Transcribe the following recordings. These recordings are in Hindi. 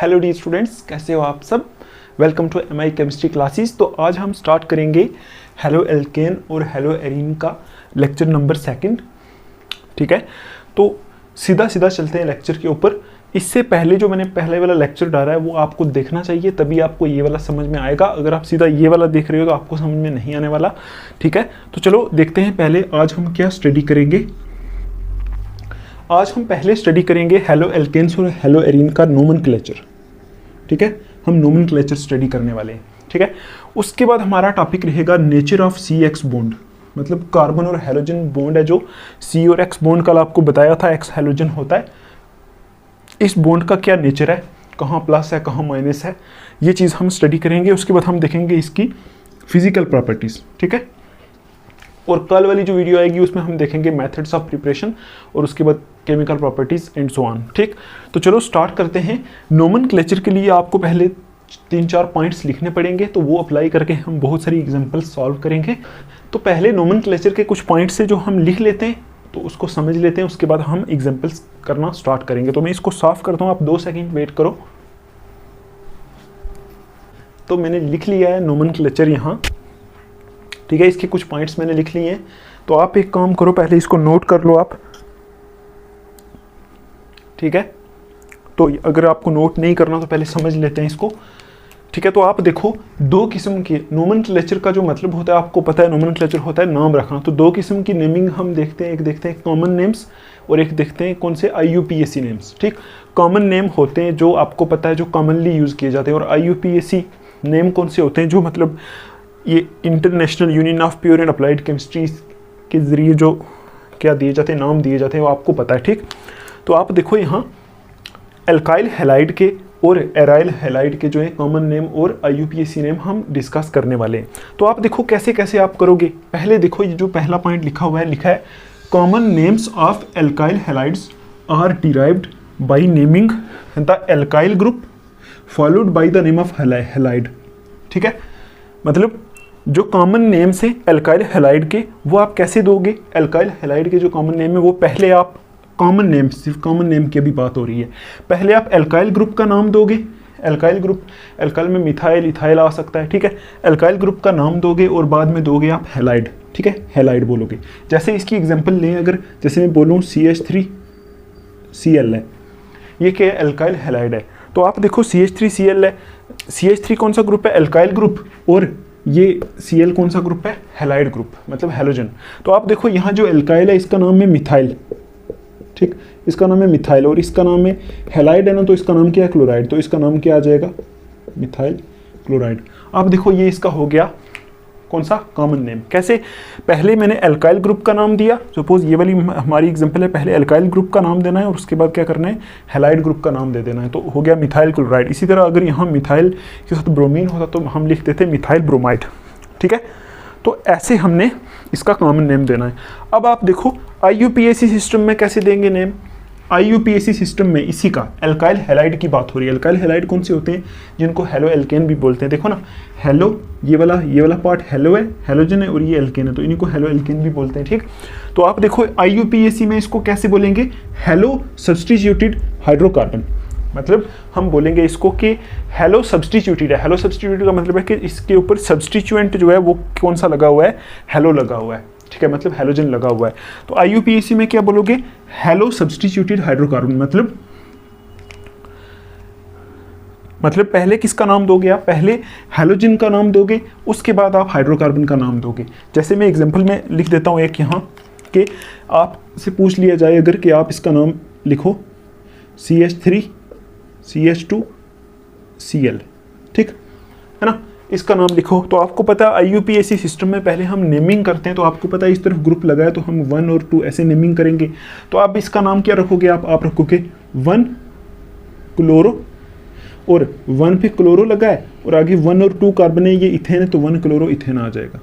हेलो डी स्टूडेंट्स, कैसे हो आप सब। Welcome to MI chemistry classes. तो आज हम स्टार्ट करेंगे हेलो एल्केन और हेलो एरीन का लेक्चर नंबर 2। ठीक है, तो सीधा सीधा चलते हैं लेक्चर के ऊपर। इससे पहले जो मैंने पहले वाला लेक्चर डाला है वो आपको देखना चाहिए, तभी आपको ये वाला समझ में आएगा। अगर आप सीधा ये वाला देख रहे हो तो आपको समझ में नहीं आने वाला। ठीक है, तो चलो देखते हैं पहले आज हम क्या स्टडी करेंगे। आज हम पहले स्टडी करेंगे हेलो एल्केन्स और हेलो एरीन का नोमेनक्लेचर। ठीक है, हम नोमेनक्लेचर स्टडी करने वाले हैं। ठीक है, उसके बाद हमारा टॉपिक रहेगा नेचर ऑफ CX बॉन्ड, मतलब कार्बन और हेलोजन बॉन्ड है जो C और X बॉन्ड कल आपको बताया था, X हेलोजन होता है। इस बॉन्ड का क्या नेचर है, कहाँ प्लस है कहाँ माइनस है, ये चीज़ हम स्टडी करेंगे। उसके बाद हम देखेंगे इसकी फिजिकल प्रॉपर्टीज़। ठीक है, और कल वाली जो वीडियो आएगी उसमें हम देखेंगे मेथड्स ऑफ प्रिपरेशन और उसके बाद chemical properties and so on. ठीक, तो चलो स्टार्ट करते हैं। नोमेनक्लेचर के लिए आपको पहले 3-4 पॉइंट्स लिखने पड़ेंगे, तो वो अप्लाई करके हम बहुत सारी एग्जांपल्स सॉल्व करेंगे। तो पहले नोमेनक्लेचर के कुछ पॉइंट्स से जो हम लिख लेते हैं तो उसको समझ लेते हैं, उसके बाद हम एग्जाम्पल्स करना स्टार्ट करेंगे। तो मैं इसको साफ करता हूँ, आप 2 सेकेंड वेट करो। तो मैंने लिख लिया है नोमेनक्लेचर यहाँ। ठीक है, इसके कुछ पॉइंट्स मैंने लिख लिए हैं। तो आप एक काम करो, पहले इसको नोट कर लो आप। ठीक है, तो अगर आपको नोट नहीं करना तो पहले समझ लेते हैं इसको। ठीक है, तो आप देखो 2 किस्म के नोमेनक्लेचर का जो मतलब होता है, आपको पता है नोमेनक्लेचर होता है नाम रखना। तो 2 किस्म की नेमिंग हम देखते हैं, एक देखते हैं कॉमन नेम्स और एक देखते हैं कौन से IUPAC नेम्स। ठीक, कॉमन नेम होते हैं जो आपको पता है, जो कॉमनली यूज़ किए जाते हैं, और IUPAC नेम कौन से होते हैं जो मतलब ये international union of pure and applied chemistry के ज़रिए जो क्या दिए जाते हैं, नाम दिए जाते हैं, वो आपको पता है। ठीक, तो आप देखो यहाँ एल्काइल हैलाइड के और एराइल हैलाइड के जो है कॉमन नेम और IUPAC नेम हम डिस्कस करने वाले हैं। तो आप देखो कैसे कैसे आप करोगे। पहले देखो ये जो पहला पॉइंट लिखा हुआ है, लिखा है common names of alkyl halides are derived by naming the alkyl group followed by the name of halide. ठीक है, मतलब जो कॉमन नेम्स है एल्काइल हैलाइड के, वो आप कैसे दोगे। एल्काइल हैलाइड के जो कॉमन नेम है वो पहले आप कॉमन नेम, सिर्फ कॉमन नेम की अभी बात हो रही है, पहले आप एल्काइल ग्रुप का नाम दोगे। एल्काइल ग्रुप, एल्काइल में मिथाइल इथाइल आ सकता है। ठीक है, एल्काइल ग्रुप का नाम दोगे और बाद में दोगे आप हैलाइड। ठीक है, हैलाइड बोलोगे। जैसे इसकी एग्जांपल लें, अगर जैसे मैं बोलूँ CH3Cl है, ये क्या है, एल्काइल हैलाइड है। तो आप देखो CH3Cl है, CH3 कौन सा ग्रुप है, एल्काइल ग्रुप, और ये Cl कौन सा ग्रुप है, हैलाइड ग्रुप, मतलब हैलोजन। तो आप देखो यहाँ जो एल्काइल है इसका नाम है मिथाइल। ठीक, इसका नाम है मिथाइल, और इसका नाम है हैलाइड है ना, तो इसका नाम क्या है, क्लोराइड। तो इसका नाम क्या आ जाएगा, मिथाइल क्लोराइड। आप देखो ये इसका हो गया कौन सा, कॉमन नेम। कैसे, पहले मैंने एल्काइल ग्रुप का नाम दिया, सपोज ये वाली हमारी एग्जांपल है, पहले एल्काइल ग्रुप का नाम देना है और उसके बाद क्या करना है, हैलाइड ग्रुप का नाम दे देना है, तो हो गया मिथाइल क्लोराइड। इसी तरह अगर यहाँ मिथाइल के साथ ब्रोमीन होता तो हम लिख देते मिथाइल ब्रोमाइड। ठीक है, तो ऐसे हमने इसका कॉमन नेम देना है। अब आप देखो IUPAC सिस्टम में कैसे देंगे नेम। IUPAC सिस्टम में इसी का एल्काइल हैलाइड की बात हो रही है। एल्काइल हैलाइड कौन से होते हैं, जिनको हेलो एल्केन भी बोलते हैं। देखो ना, हेलो ये वाला पार्ट हेलो है, हेलोजन है, और ये एल्केन है, तो इन्हीं को हेलो एल्केन भी बोलते हैं। ठीक, तो आप देखो IUPAC में इसको कैसे बोलेंगे, हेलो सब्स्टिट्यूटेड हाइड्रोकार्बन। मतलब हम बोलेंगे इसको कि हेलो सब्स्टिट्यूटेड है। हेलो सब्स्टिट्यूटेड का मतलब है कि इसके ऊपर सब्स्टिट्यूएंट जो है वो कौन सा लगा हुआ है, हेलो लगा हुआ है। ठीक है, मतलब हेलोजन लगा हुआ है। तो IUPAC में क्या बोलोगे, हेलो सब्स्टिट्यूटेड हाइड्रोकार्बन। मतलब पहले किसका नाम दोगे आप, पहले हेलोजन का नाम दोगे, उसके बाद आप हाइड्रोकार्बन का नाम दोगे। जैसे मैं एग्जांपल में लिख देता हूँ एक यहाँ कि आपसे पूछ लिया जाए अगर कि आप इसका नाम लिखो CH3CH2Cl। ठीक है ना, इसका नाम लिखो। तो आपको पता है IUPAC सिस्टम में पहले हम नेमिंग करते हैं, तो आपको पता है इस तरफ ग्रुप लगा है तो हम 1 और 2 ऐसे नेमिंग करेंगे। तो आप इसका नाम क्या रखोगे, आप रखोगे 1 क्लोरो, और 1 पे क्लोरो लगा है और आगे 1 और 2 कार्बन है, ये इथेन है, तो 1 क्लोरो इथेन आ जाएगा।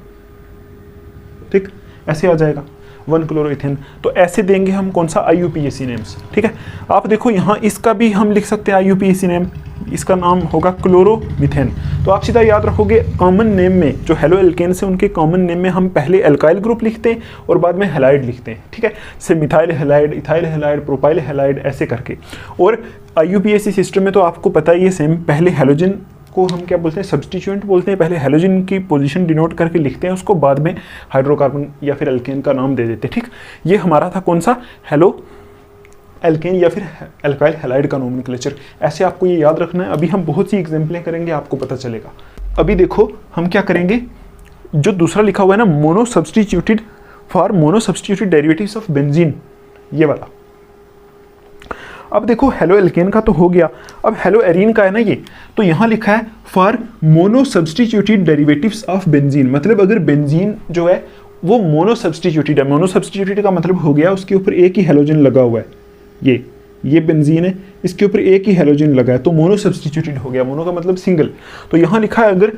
ठीक, ऐसे आ जाएगा 1 क्लोरो इथेन। तो ऐसे देंगे हम कौन सा, IUPAC नेम्स। ठीक है, आप देखो यहाँ इसका भी हम लिख सकते हैं IUPAC नेम। इसका नाम होगा क्लोरोमीथेन। तो आप सीधा याद रखोगे कॉमन नेम में जो हेलो एल्केन्स है उनके कॉमन नेम में हम पहले एल्काइल ग्रुप लिखते हैं और बाद में हैलाइड लिखते हैं, ठीक है। जैसे methyl halide, ethyl halide, propyl halide, ऐसे करके। और IUPAC सिस्टम में तो आपको पता ही है सेम, पहले हेलोजन को हम क्या बोलते हैं, सब्स्टिट्यूएंट बोलते हैं। पहले हेलोजन की पोजीशन डिनोट करके लिखते हैं, उसको बाद में हाइड्रोकार्बन या फिर एल्केन का नाम दे देते हैं, ठीक। ये हमारा था कौन सा, हेलो एल्केन या फिर एल्काइल हैलाइड का नोमेनक्लेचर। ऐसे आपको ये याद रखना है। अभी हम बहुत सी एग्जाम्पलें करेंगे, आपको पता चलेगा। अभी देखो हम क्या करेंगे, जो दूसरा लिखा हुआ है ना, mono substituted for mono substituted derivatives of benzene, ये वाला। अब देखो हेलो एल्केन का तो हो गया, अब हेलो एरीन का है ना ये, तो यहाँ लिखा है for mono substituted derivatives of benzene. मतलब अगर बेंजीन जो है वो मोनो सब्स्टिट्यूटेड है, मोनो सब्स्टिट्यूटेड का मतलब हो गया उसके ऊपर एक ही हेलोजन लगा हुआ है। ये बेंजीन है, इसके ऊपर एक ही हेलोजन लगा है, तो मोनो सब्स्टिट्यूटेड हो गया। मोनो का मतलब सिंगल। तो यहाँ लिखा है अगर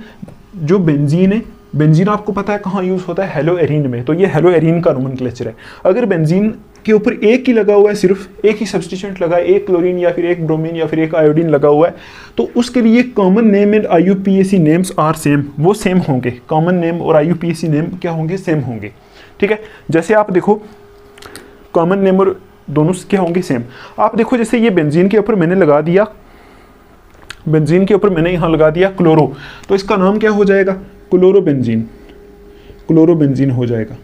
जो बेंजीन है, बेंजीन आपको पता है कहाँ यूज होता है, हेलो एरीन में, तो ये हेलो एरीन का नोमेनक्लेचर है। अगर बेंजीन के ऊपर एक ही लगा हुआ है, सिर्फ एक ही सब्स्टिट्यूएंट लगा है, एक क्लोरीन या फिर एक ब्रोमीन या फिर एक आयोडीन लगा हुआ है, तो उसके लिए common name and IUPAC names are same, वो सेम होंगे। कॉमन नेम और IUPAC नेम क्या होंगे, सेम होंगे, ठीक है। जैसे आप देखो कॉमन नेम और दोनों क्या होंगे, सेम। आप देखो जैसे ये बेंजीन के ऊपर मैंने लगा दिया, बेंजीन के ऊपर मैंने यहाँ लगा दिया क्लोरो, तो इसका नाम क्या हो जाएगा, क्लोरोबेंजीन, क्लोरोबेंजीन हो जाएगा,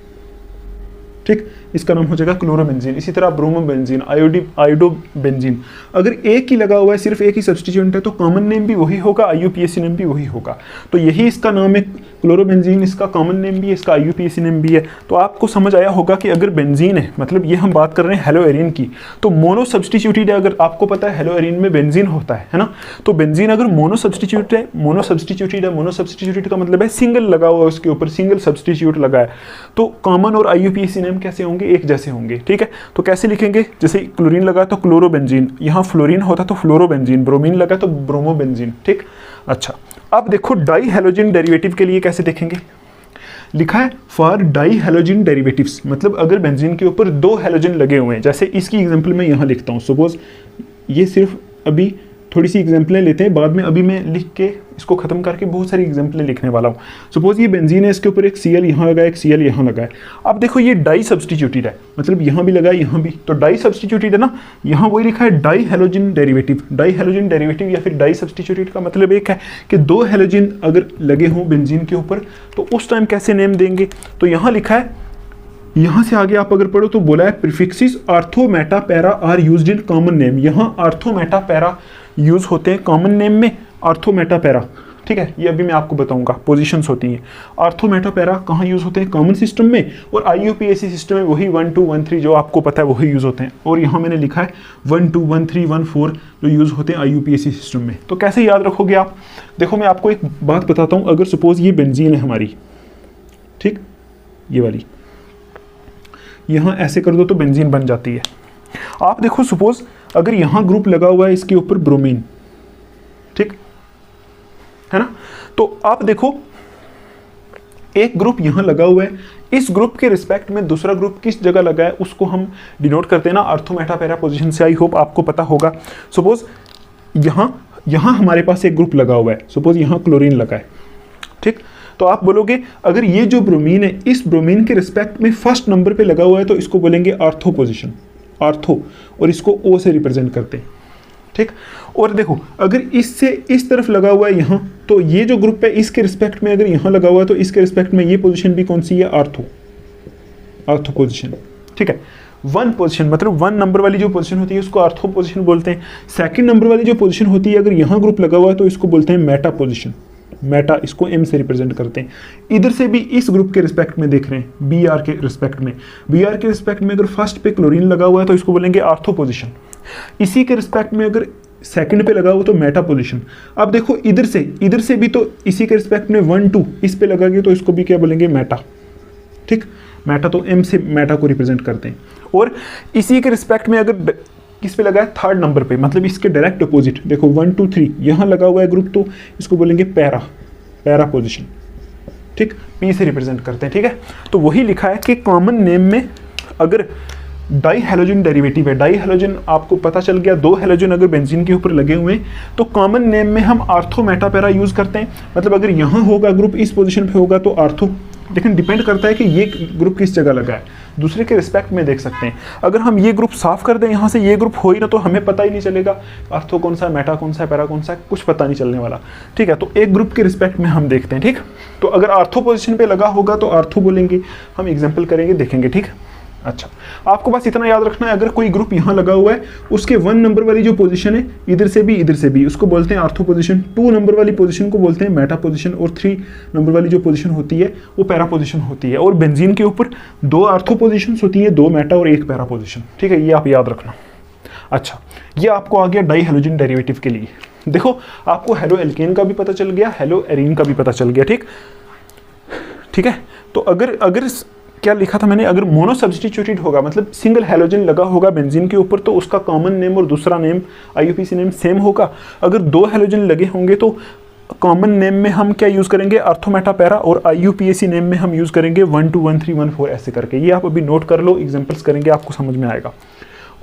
ठीक। इसका नाम हो जाएगा क्लोरोबेंजीन। इसी तरह ब्रोमोबेंजीन, आयोडोबेंजीन। अगर एक ही लगा हुआ है, सिर्फ एक ही सब्स्टिट्यूएंट है, तो कॉमन नेम भी वही होगा, IUPAC नेम भी वही होगा। तो यही इसका नाम है क्लोरोबेंजीन, इसका कॉमन नेम भी है, इसका IUPAC नेम भी है। तो आपको समझ आया होगा कि अगर बेंजीन है, मतलब ये हम बात कर रहे हैं हेलो एरीन की, तो मोनो सब्स्टिट्यूटेड है। अगर आपको पता है हेलो एरीन में बेंजीन होता है ना, तो बेंजीन अगर मोनो सब्स्टिट्यूटेड है, मोनो सब्स्टिट्यूटेड का मतलब है सिंगल लगा हुआ है, उसके ऊपर सिंगल सब्स्टिट्यूट लगा है, तो कॉमन और IUPAC नेम कैसे होंगे, एक जैसे होंगे, ठीक है। तो कैसे लिखेंगे, जैसे क्लोरीन लगा तो क्लोरोबेंजीन, यहाँ फ्लोरीन होता तो फ्लोरोबेंजीन, ब्रोमीन लगा तो ब्रोमोबेंजीन, ठीक। अच्छा, अब देखो डाई हैलोजन डेरिवेटिव के लिए कैसे देखेंगे, लिखा है फॉर डाई हैलोजन डेरिवेटिव्स। मतलब अगर बेंजीन के ऊपर दो हैलोजन लगे हुए हैं, जैसे इसकी एग्जांपल मैं यहाँ लिखता हूँ। सपोज ये सिर्फ अभी थोड़ी सी एग्जांपलें लेते हैं, बाद में अभी मैं लिख के इसको खत्म करके बहुत सारी एग्जांपलें लिखने वाला हूँ। सपोज ये बेंजीन है, इसके ऊपर एक Cl यहाँ लगा है, एक Cl यहाँ लगा है। अब देखो ये डाई सब्स्टिट्यूटेड है, मतलब यहाँ भी लगा है, यहाँ भी, तो डाई सब्स्टिट्यूटेड है ना, यहाँ वही लिखा है dihalogen derivative. Dihalogen derivative या फिर डाई सब्स्टिट्यूटेड का मतलब एक है कि दो हैलोजन अगर लगे हों बेंजीन के ऊपर, तो उस टाइम कैसे नेम देंगे। तो यहाँ लिखा है, यहाँ से आगे आप अगर पढ़ो तो बोला है prefixes ortho meta para are used in common name. यहाँ आर्थो मेटा पैरा यूज होते हैं कॉमन नेम में, आर्थो मेटा पैरा, ठीक है। ये अभी मैं आपको बताऊंगा, पोजीशंस होती हैं। आर्थो मेटा पैरा कहाँ यूज होते हैं, कॉमन सिस्टम में, और IUPAC सिस्टम में वही 1 2 1 3 जो आपको पता है वही यूज होते हैं। और यहाँ मैंने लिखा है 1 2 1 3 1 4 जो यूज होते हैं IUPAC सिस्टम में। तो कैसे याद रखोगे आप, देखो मैं आपको एक बात बताता हूँ। अगर सपोज ये बेंजीन है हमारी, ठीक, ये वाली, यहाँ ऐसे कर दो तो बेंजीन बन जाती है। आप देखो सपोज अगर यहाँ ग्रुप लगा हुआ है, इसके ऊपर ब्रोमीन, ठीक है ना, तो आप देखो एक ग्रुप यहाँ लगा हुआ है, इस ग्रुप के रिस्पेक्ट में दूसरा ग्रुप किस जगह लगा है उसको हम डिनोट करते हैं ना आर्थो मेटा पैरा पोजीशन से। आई होप आपको पता होगा। सपोज यहाँ हमारे पास एक ग्रुप लगा हुआ है, सपोज यहाँ क्लोरीन लगा है, ठीक। तो आप बोलोगे अगर ये जो ब्रोमीन है, इस ब्रोमीन के रिस्पेक्ट में फर्स्ट नंबर पे लगा हुआ है, तो इसको बोलेंगे आर्थो पोजीशन, आर्थो, और इसको O से रिप्रेजेंट करते हैं, ठीक। और देखो अगर इससे इस तरफ लगा हुआ है यहाँ, तो ये जो ग्रुप है इसके रिस्पेक्ट में अगर यहाँ लगा हुआ है, तो इसके रिस्पेक्ट में ये पोजीशन भी कौन सी है, आर्थो, आर्थो पोजीशन, ठीक है। 1 पोजीशन मतलब 1 नंबर वाली जो पोजीशन होती है उसको आर्थो पोजीशन बोलते हैं। सेकंड नंबर वाली जो पोजीशन होती है, अगर यहाँ ग्रुप लगा हुआ है तो इसको बोलते हैं मेटा पोजीशन, मेटा, इसको M से रिप्रेजेंट करते हैं। इधर से भी इस ग्रुप के रिस्पेक्ट में देख रहे हैं, Br के रिस्पेक्ट में, Br के रिस्पेक्ट में अगर फर्स्ट पे क्लोरीन लगा हुआ है तो इसको बोलेंगे आर्थो पोजीशन। इसी के रिस्पेक्ट में अगर सेकंड पे लगा हुआ तो मेटा पोजीशन। अब देखो इधर से भी तो इसी के रिस्पेक्ट में 1 2 इस पे लगा गया, तो इसको भी क्या बोलेंगे, मेटा, ठीक। मेटा तो M से मेटा को रिप्रेजेंट करते हैं। और इसी के रिस्पेक्ट में अगर किस पे लगा है, थर्ड नंबर पे, मतलब इसके डायरेक्ट अपोजिट, देखो 1 2 3 यहाँ लगा हुआ है ग्रुप, तो इसको बोलेंगे पैरा, पैरा पोजीशन, ठीक, P से रिप्रेजेंट करते हैं, ठीक है। तो वही लिखा है कि कॉमन नेम में अगर डाई हैलोजन डेरिवेटिव है। डाई हैलोजन आपको पता चल गया, दो हैलोजन अगर बेंजीन के ऊपर लगे हुए हैं तो कॉमन नेम में हम आर्थो मेटा पैरा यूज करते हैं। मतलब अगर यहाँ होगा ग्रुप इस पोजीशन पे होगा तो आर्थो, लेकिन डिपेंड करता है कि ये ग्रुप किस जगह लगा है, दूसरे के रिस्पेक्ट में देख सकते हैं। अगर हम ये ग्रुप साफ कर दें यहाँ से, ये ग्रुप हो ही ना, तो हमें पता ही नहीं चलेगा आर्थो कौन सा है, मेटा कौन सा है, पैरा कौन सा है, कुछ पता नहीं चलने वाला। ठीक है, तो एक ग्रुप के रिस्पेक्ट में हम देखते हैं। ठीक, तो अगर आर्थो पोजीशन पे लगा होगा तो आर्थो बोलेंगे, हम एग्जाम्पल करेंगे, देखेंगे। ठीक, अच्छा, आपको बस इतना याद रखना है, अगर कोई ग्रुप यहाँ लगा हुआ है उसके 1 नंबर वाली जो पोजीशन है इधर से भी उसको बोलते हैं आर्थो पोजीशन, 2 नंबर वाली पोजीशन को बोलते हैं मेटा पोजीशन, और 3 नंबर वाली जो पोजीशन होती है वो पैरा पोजीशन होती है। और बेंजीन के ऊपर 2 आर्थो पोजीशंस होती है, 2 मेटा और 1 पैरा पोजीशन। ठीक है, ये आप याद रखना। अच्छा, ये आपको आ गया डाई हैलोजन डेरिवेटिव के लिए। देखो, आपको हेलो एल्केन का भी पता चल गया, हेलो एरीन का भी पता चल गया। ठीक है, तो अगर क्या लिखा था मैंने, अगर मोनो सब्स्टिट्यूटेड होगा, मतलब सिंगल हैलोजन लगा होगा बेंजीन के ऊपर, तो उसका कॉमन नेम और दूसरा नेम आईयूपीएसी नेम सेम होगा। अगर 2 हैलोजन लगे होंगे तो कॉमन नेम में हम क्या यूज़ करेंगे, आर्थो मेटा पैरा, और आईयूपीएसी नेम में हम यूज़ करेंगे 1 2 1 3 1 4 ऐसे करके। ये आप अभी नोट कर लो, एग्जाम्पल्स करेंगे आपको समझ में आएगा।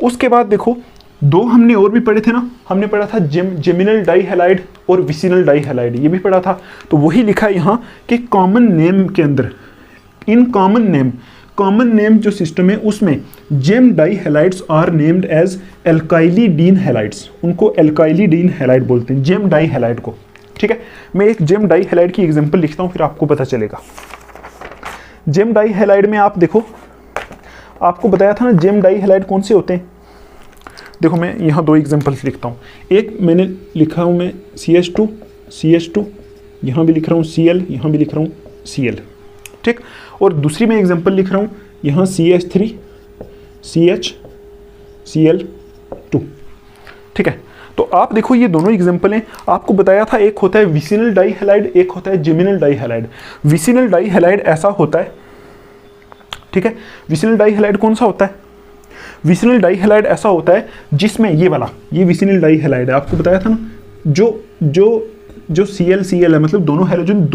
उसके बाद देखो, 2 हमने और भी पढ़े थे ना, हमने पढ़ा था जेमिनल डाई हैलाइड और विसिनल डाई हैलाइड, ये भी पढ़ा था। तो वही लिखा है यहाँ कि कॉमन नेम के अंदर, इन कॉमन नेम जो सिस्टम है उसमें gem dihalides are named as alkylidene halides, उनको एल्काइलिडीन हैलाइड बोलते हैं, जेम डाई हैलाइड को। ठीक है, मैं एक जेम डाई हैलाइड की एग्जांपल लिखता हूं, फिर आपको पता चलेगा। जेम डाई हैलाइड में आप देखो, आपको बताया था ना जेम डाई हैलाइड कौन से होते हैं। देखो, मैं यहाँ 2 एग्जांपल्स लिखता हूँ। एक मैंने लिखा हूँ मैं CH2, यहाँ भी लिख रहा हूँ Cl, यहाँ भी लिख रहा हूँ Cl। ठीक, और दूसरी मैं एग्जांपल लिख रहा हूँ यहाँ CH3 CH Cl2। ठीक है, तो आप देखो ये दोनों एग्जांपल हैं। आपको बताया था एक होता है विसिनल डाई हैलाइड, एक होता है geminal dihalide. Vicinal dihalide ऐसा होता है, ठीक है, विसिनल डाई हैलाइड कौन सा होता है, विसिनल डाई हैलाइड ऐसा होता है जिसमें ये वाला, ये विसिनल डाई हैलाइड है। आपको बताया था ना, जो Cl है, मतलब दोनों हैलोजन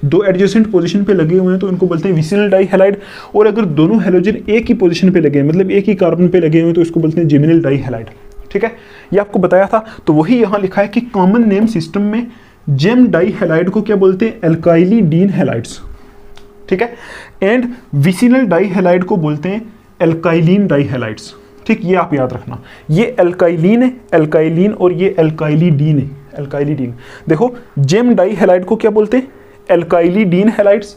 2 एडजेसेंट पोजीशन पे लगे हुए हैं तो इनको बोलते हैं विसिनल डाई हैलाइड। और अगर दोनों हैलोजन एक ही पोजीशन पे लगे हैं, मतलब एक ही कार्बन पे लगे हुए हैं, तो इसको बोलते हैं जेमिनल डाई हैलाइड। ठीक है, ये आपको बताया था। तो वही यहाँ लिखा है कि कॉमन नेम सिस्टम में जेम डाई हैलाइड को क्या बोलते हैं, एल्काइलिडीन हैलाइड्स। ठीक है, एंड विसिनल डाई हैलाइड को बोलते हैं एल्काइलिन डाई हैलाइड्स। ठीक, ये आप याद रखना, ये एल्काइलिन है, एल्काइलिन, और ये एल्काइलिडीन है, एल्काइलिडीन। देखो, जेम डाई हैलाइड को क्या बोलते हैं, एल्काइलिडीन हैलाइड्स,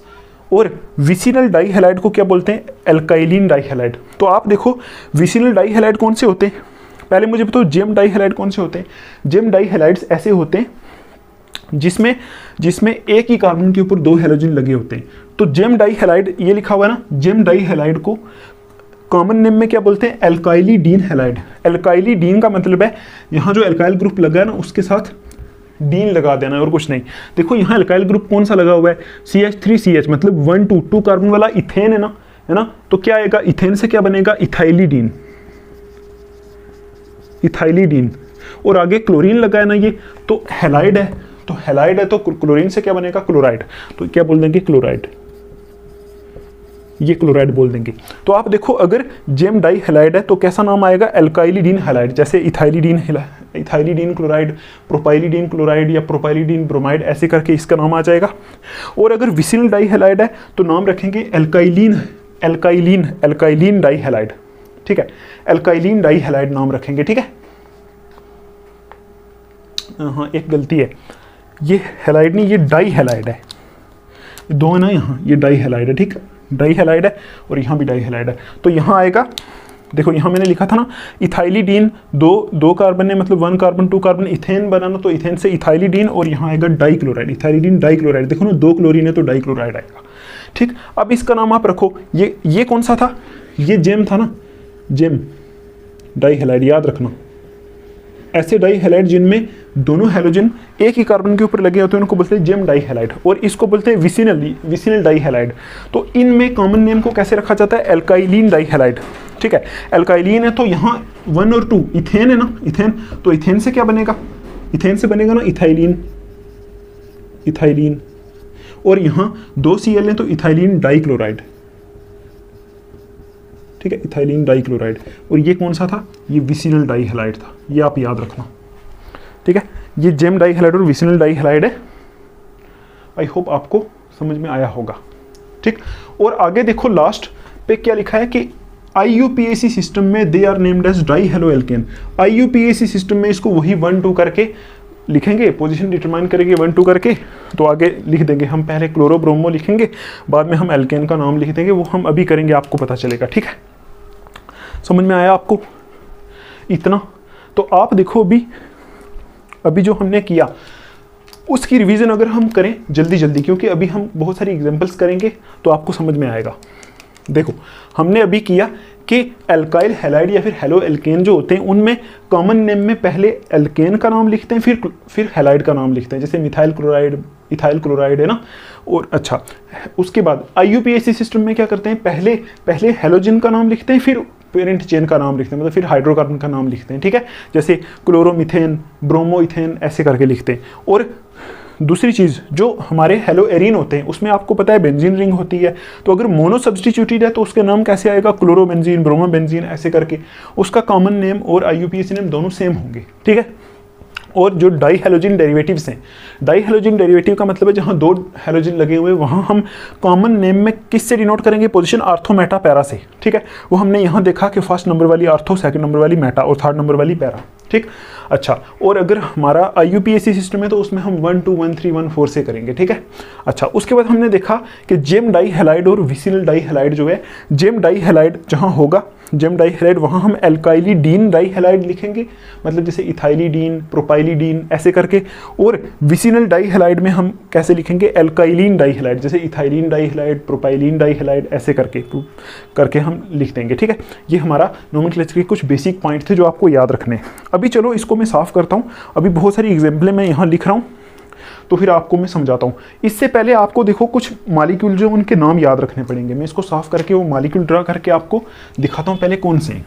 और विसिनल डाई हैलाइड को क्या बोलते हैं, एल्काइलिन डाई हैलाइड। तो आप देखो, विसिनल डाई हैलाइड कौन से होते हैं, पहले मुझे बताओ जेम डाई हैलाइड कौन से होते हैं। जेम डाई हैलाइड्स ऐसे होते हैं जिसमें एक ही कार्बन के ऊपर 2 हैलोजन लगे होते हैं। तो जेम डाई हैलाइड, ये लिखा हुआ है ना, जेम डाई हैलाइड को कॉमन नेम में क्या बोलते हैं, एल्काइलिडीन हैलाइड। एल्काइलिडीन का मतलब है यहाँ जो एल्काइल ग्रुप लगा है ना उसके साथ डीन लगा देना है और कुछ नहीं। देखो, यहाँ एल्काइल ग्रुप कौन सा लगा हुआ है, CH3CH, मतलब 1 2 कार्बन वाला इथेन है ना, तो क्या आएगा, इथेन से क्या बनेगा, इथाइलिडीन, इथाइलिडीन। और आगे क्लोरीन लगा है ना, ये तो हैलाइड है, तो क्लोरीन से क्या बनेगा, क्लोराइड। तो क्या बोल देंगे, क्लोराइड, ये क्लोराइड बोल देंगे। तो आप देखो, अगर जेम डाई हैलाइड है तो कैसा नाम आएगा, एल्काइलिडीन हैलाइड, जैसे इथाइलिडीन क्लोराइड, प्रोपाइलिडीन क्लोराइड या प्रोपाइलिडीन ब्रोमाइड, ऐसे करके इसका नाम आ जाएगा। और अगर विसिनल डाई हैलाइड है तो नाम रखेंगे एल्काइलिन डाई हैलाइड। ठीक है, एल्काइलिन डाई हैलाइड नाम रखेंगे। ठीक है, हाँ एक गलती है, ये हैलाइड नहीं, ये डाई हैलाइड है, 2 है ना यहाँ, ये डाई हैलाइड है। ठीक, डाई हैलाइड है, और यहाँ भी डाई हैलाइड है। तो यहाँ आएगा, देखो यहाँ मैंने लिखा था ना, इथाइलिडीन, 2 कार्बन है, मतलब 1 कार्बन 2 कार्बन, इथेन बनाना, तो इथेन से इथाइलिडीन, और यहाँ आएगा dichloride, ethylidene dichloride. देखो ना, 2 क्लोरीन है तो डाई क्लोराइड आएगा। ठीक, अब इसका नाम आप रखो, ये कौन सा था, ये जेम था ना, जेम डाई हैलाइड, याद रखना। ऐसे डाई हैलाइड जिनमें दोनों हैलोजन एक ही कार्बन के ऊपर लगे होते हैं उनको बोलते हैं जेम डाई हैलाइड, और इसको बोलते हैं विसिनल डाई हैलाइड। तो इनमें कॉमन नेम को कैसे रखा जाता है, एल्काइलिन डाई हैलाइड। ठीक है, एल्काइलिन है तो यहाँ 1 और 2 इथेन है ना, इथेन, तो इथेन से क्या बनेगा, इथेन से बनेगा ना इथाइलिन, और यहाँ 2 Cl है तो इथाइलिन डाई क्लोराइड। ठीक है, इथाइलिन डाइक्लोराइड। और ये कौन सा था, ये विसिनल डाइहैलाइड था, ये आप याद रखना, ठीक है। ये जेम डाइहैलाइड और विसिनल डाइहैलाइड है। आई होप आपको समझ में आया होगा, ठीक। और आगे देखो लास्ट पे क्या लिखा है कि IUPAC सिस्टम में they are named as dihaloalkane. IUPAC system में इसको वही 1 2 करके लिखेंगे, पोजीशन डिटरमाइन करेंगे 1 2 करके, तो आगे लिख देंगे हम, पहले क्लोरोब्रोमो लिखेंगे, बाद में हम एल्केन का नाम लिख देंगे, वो हम अभी करेंगे, आपको पता चलेगा, ठीक है। समझ में आया आपको इतना? तो आप देखो अभी जो हमने किया उसकी रिवीजन अगर हम करें जल्दी जल्दी, क्योंकि अभी हम बहुत सारी एग्जांपल्स करेंगे तो आपको समझ में आएगा। देखो हमने अभी किया कि एल्काइल हैलाइड या फिर हेलो एल्केन जो होते हैं उनमें कॉमन नेम में पहले एल्केन का नाम लिखते हैं, फिर हैलाइड का नाम लिखते हैं, जैसे मिथाइल क्लोराइड, इथाइल क्लोराइड है ना। और अच्छा, उसके बाद IUPAC सिस्टम में क्या करते हैं, पहले हेलोजन का नाम लिखते हैं, फिर पेरेंट चेन का नाम लिखते हैं, मतलब फिर हाइड्रोकार्बन का नाम लिखते हैं, ठीक है। जैसे क्लोरोमीथेन, ब्रोमोइथेन ऐसे करके लिखते हैं। और दूसरी चीज़, जो हमारे हेलोएरिन होते हैं उसमें आपको पता है बेंजीन रिंग होती है, तो अगर मोनो सब्सटीट्यूटेड है तो उसका नाम कैसे आएगा, क्लोरोबेंजीन, ब्रोमोबेंजीन ऐसे करके, उसका कॉमन नेम और IUPAC नेम दोनों सेम होंगे, ठीक है। और जो डाई हेलोजिन डेरिवेटिव्स हैं, डाई हेलोजिन डेरिवेटिव का मतलब है जहाँ 2 हेलोजिन लगे हुए, वहाँ हम कॉमन नेम में किससे डिनोट करेंगे, पोजीशन आर्थो मेटा पैरा से, ठीक है। वो हमने यहाँ देखा कि फर्स्ट नंबर वाली आर्थो, सेकंड नंबर वाली मेटा और थर्ड नंबर वाली पैरा, ठीक। अच्छा, और अगर हमारा IUPAC सिस्टम है तो उसमें हम 1 2 1 3 1 4 से करेंगे, ठीक है। अच्छा, उसके बाद हमने देखा कि जेम डाइहैलाइड और विसिनल डाइहैलाइड जो है, जेम डाइहैलाइड जहाँ होगा, जेम डाइहैलाइड वहाँ हम एल्काइलिडीन डाइहैलाइड लिखेंगे, मतलब जैसे इथाइलिडीन, प्रोपाइलिडीन ऐसे करके। और विसिनल डाइहैलाइड में हम कैसे लिखेंगे, एल्काइलिन डाइहैलाइड, जैसे इथाइलिन डाइहैलाइड, प्रोपाइलिन डाइहैलाइड ऐसे करके हम लिख देंगे, ठीक है। ये हमारा नोमेनक्लेचर के कुछ बेसिक पॉइंट थे जो आपको याद रखने हैं। अभी चलो इसको मैं साफ करता हूँ, अभी बहुत सारी एग्जाम्पलें मैं यहाँ लिख रहा हूँ, तो फिर आपको मैं समझाता हूँ। इससे पहले आपको देखो कुछ मॉलिक्यूल जो उनके नाम याद रखने पड़ेंगे, मैं इसको साफ करके वो मॉलिक्यूल ड्रा करके आपको दिखाता हूँ पहले कौन से हैं।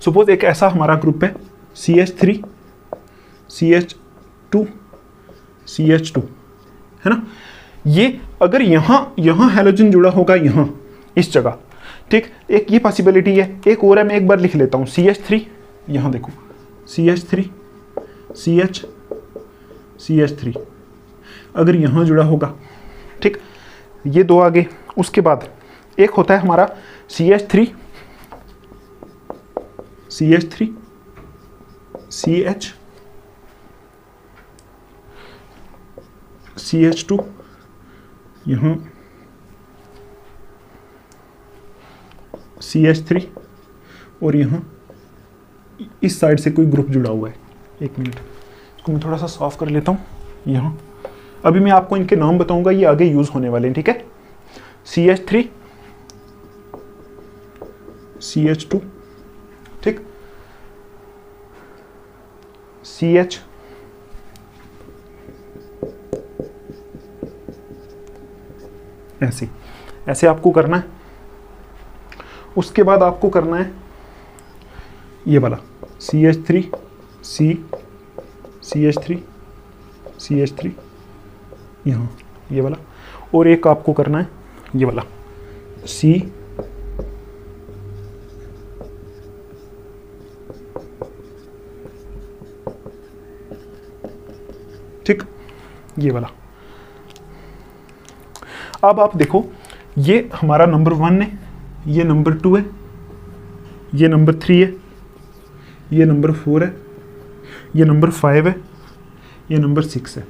सपोज एक ऐसा हमारा ग्रुप है CH3 CH2 CH2, है ना। ये अगर यहाँ हैलोजन जुड़ा होगा, यहाँ इस जगह, ठीक, एक ये पॉसिबिलिटी है। एक और है, मैं एक बार लिख लेता हूँ, CH3, यहाँ देखो CH3 CH3 अगर यहाँ जुड़ा होगा, ठीक, ये 2 आगे। उसके बाद एक होता है हमारा CH3 CH2 यहाँ CH3 और यहाँ इस साइड से कोई ग्रुप जुड़ा हुआ है। एक मिनट, इसको मैं थोड़ा सा साफ कर लेता हूँ। यहाँ अभी मैं आपको इनके नाम बताऊंगा, ये आगे यूज होने वाले हैं, ठीक है। CH3 CH2, ठीक, CH ऐसे आपको करना है। उसके बाद आपको करना है ये वाला CH3 CH3 यहाँ ये वाला, और एक आपको करना है ये वाला C ठीक, ये वाला। अब आप देखो, ये हमारा नंबर 1 है, ये नंबर 2 है, ये नंबर 3 है, ये नंबर 4 है, ये नंबर 5 है, ये नंबर 6 है,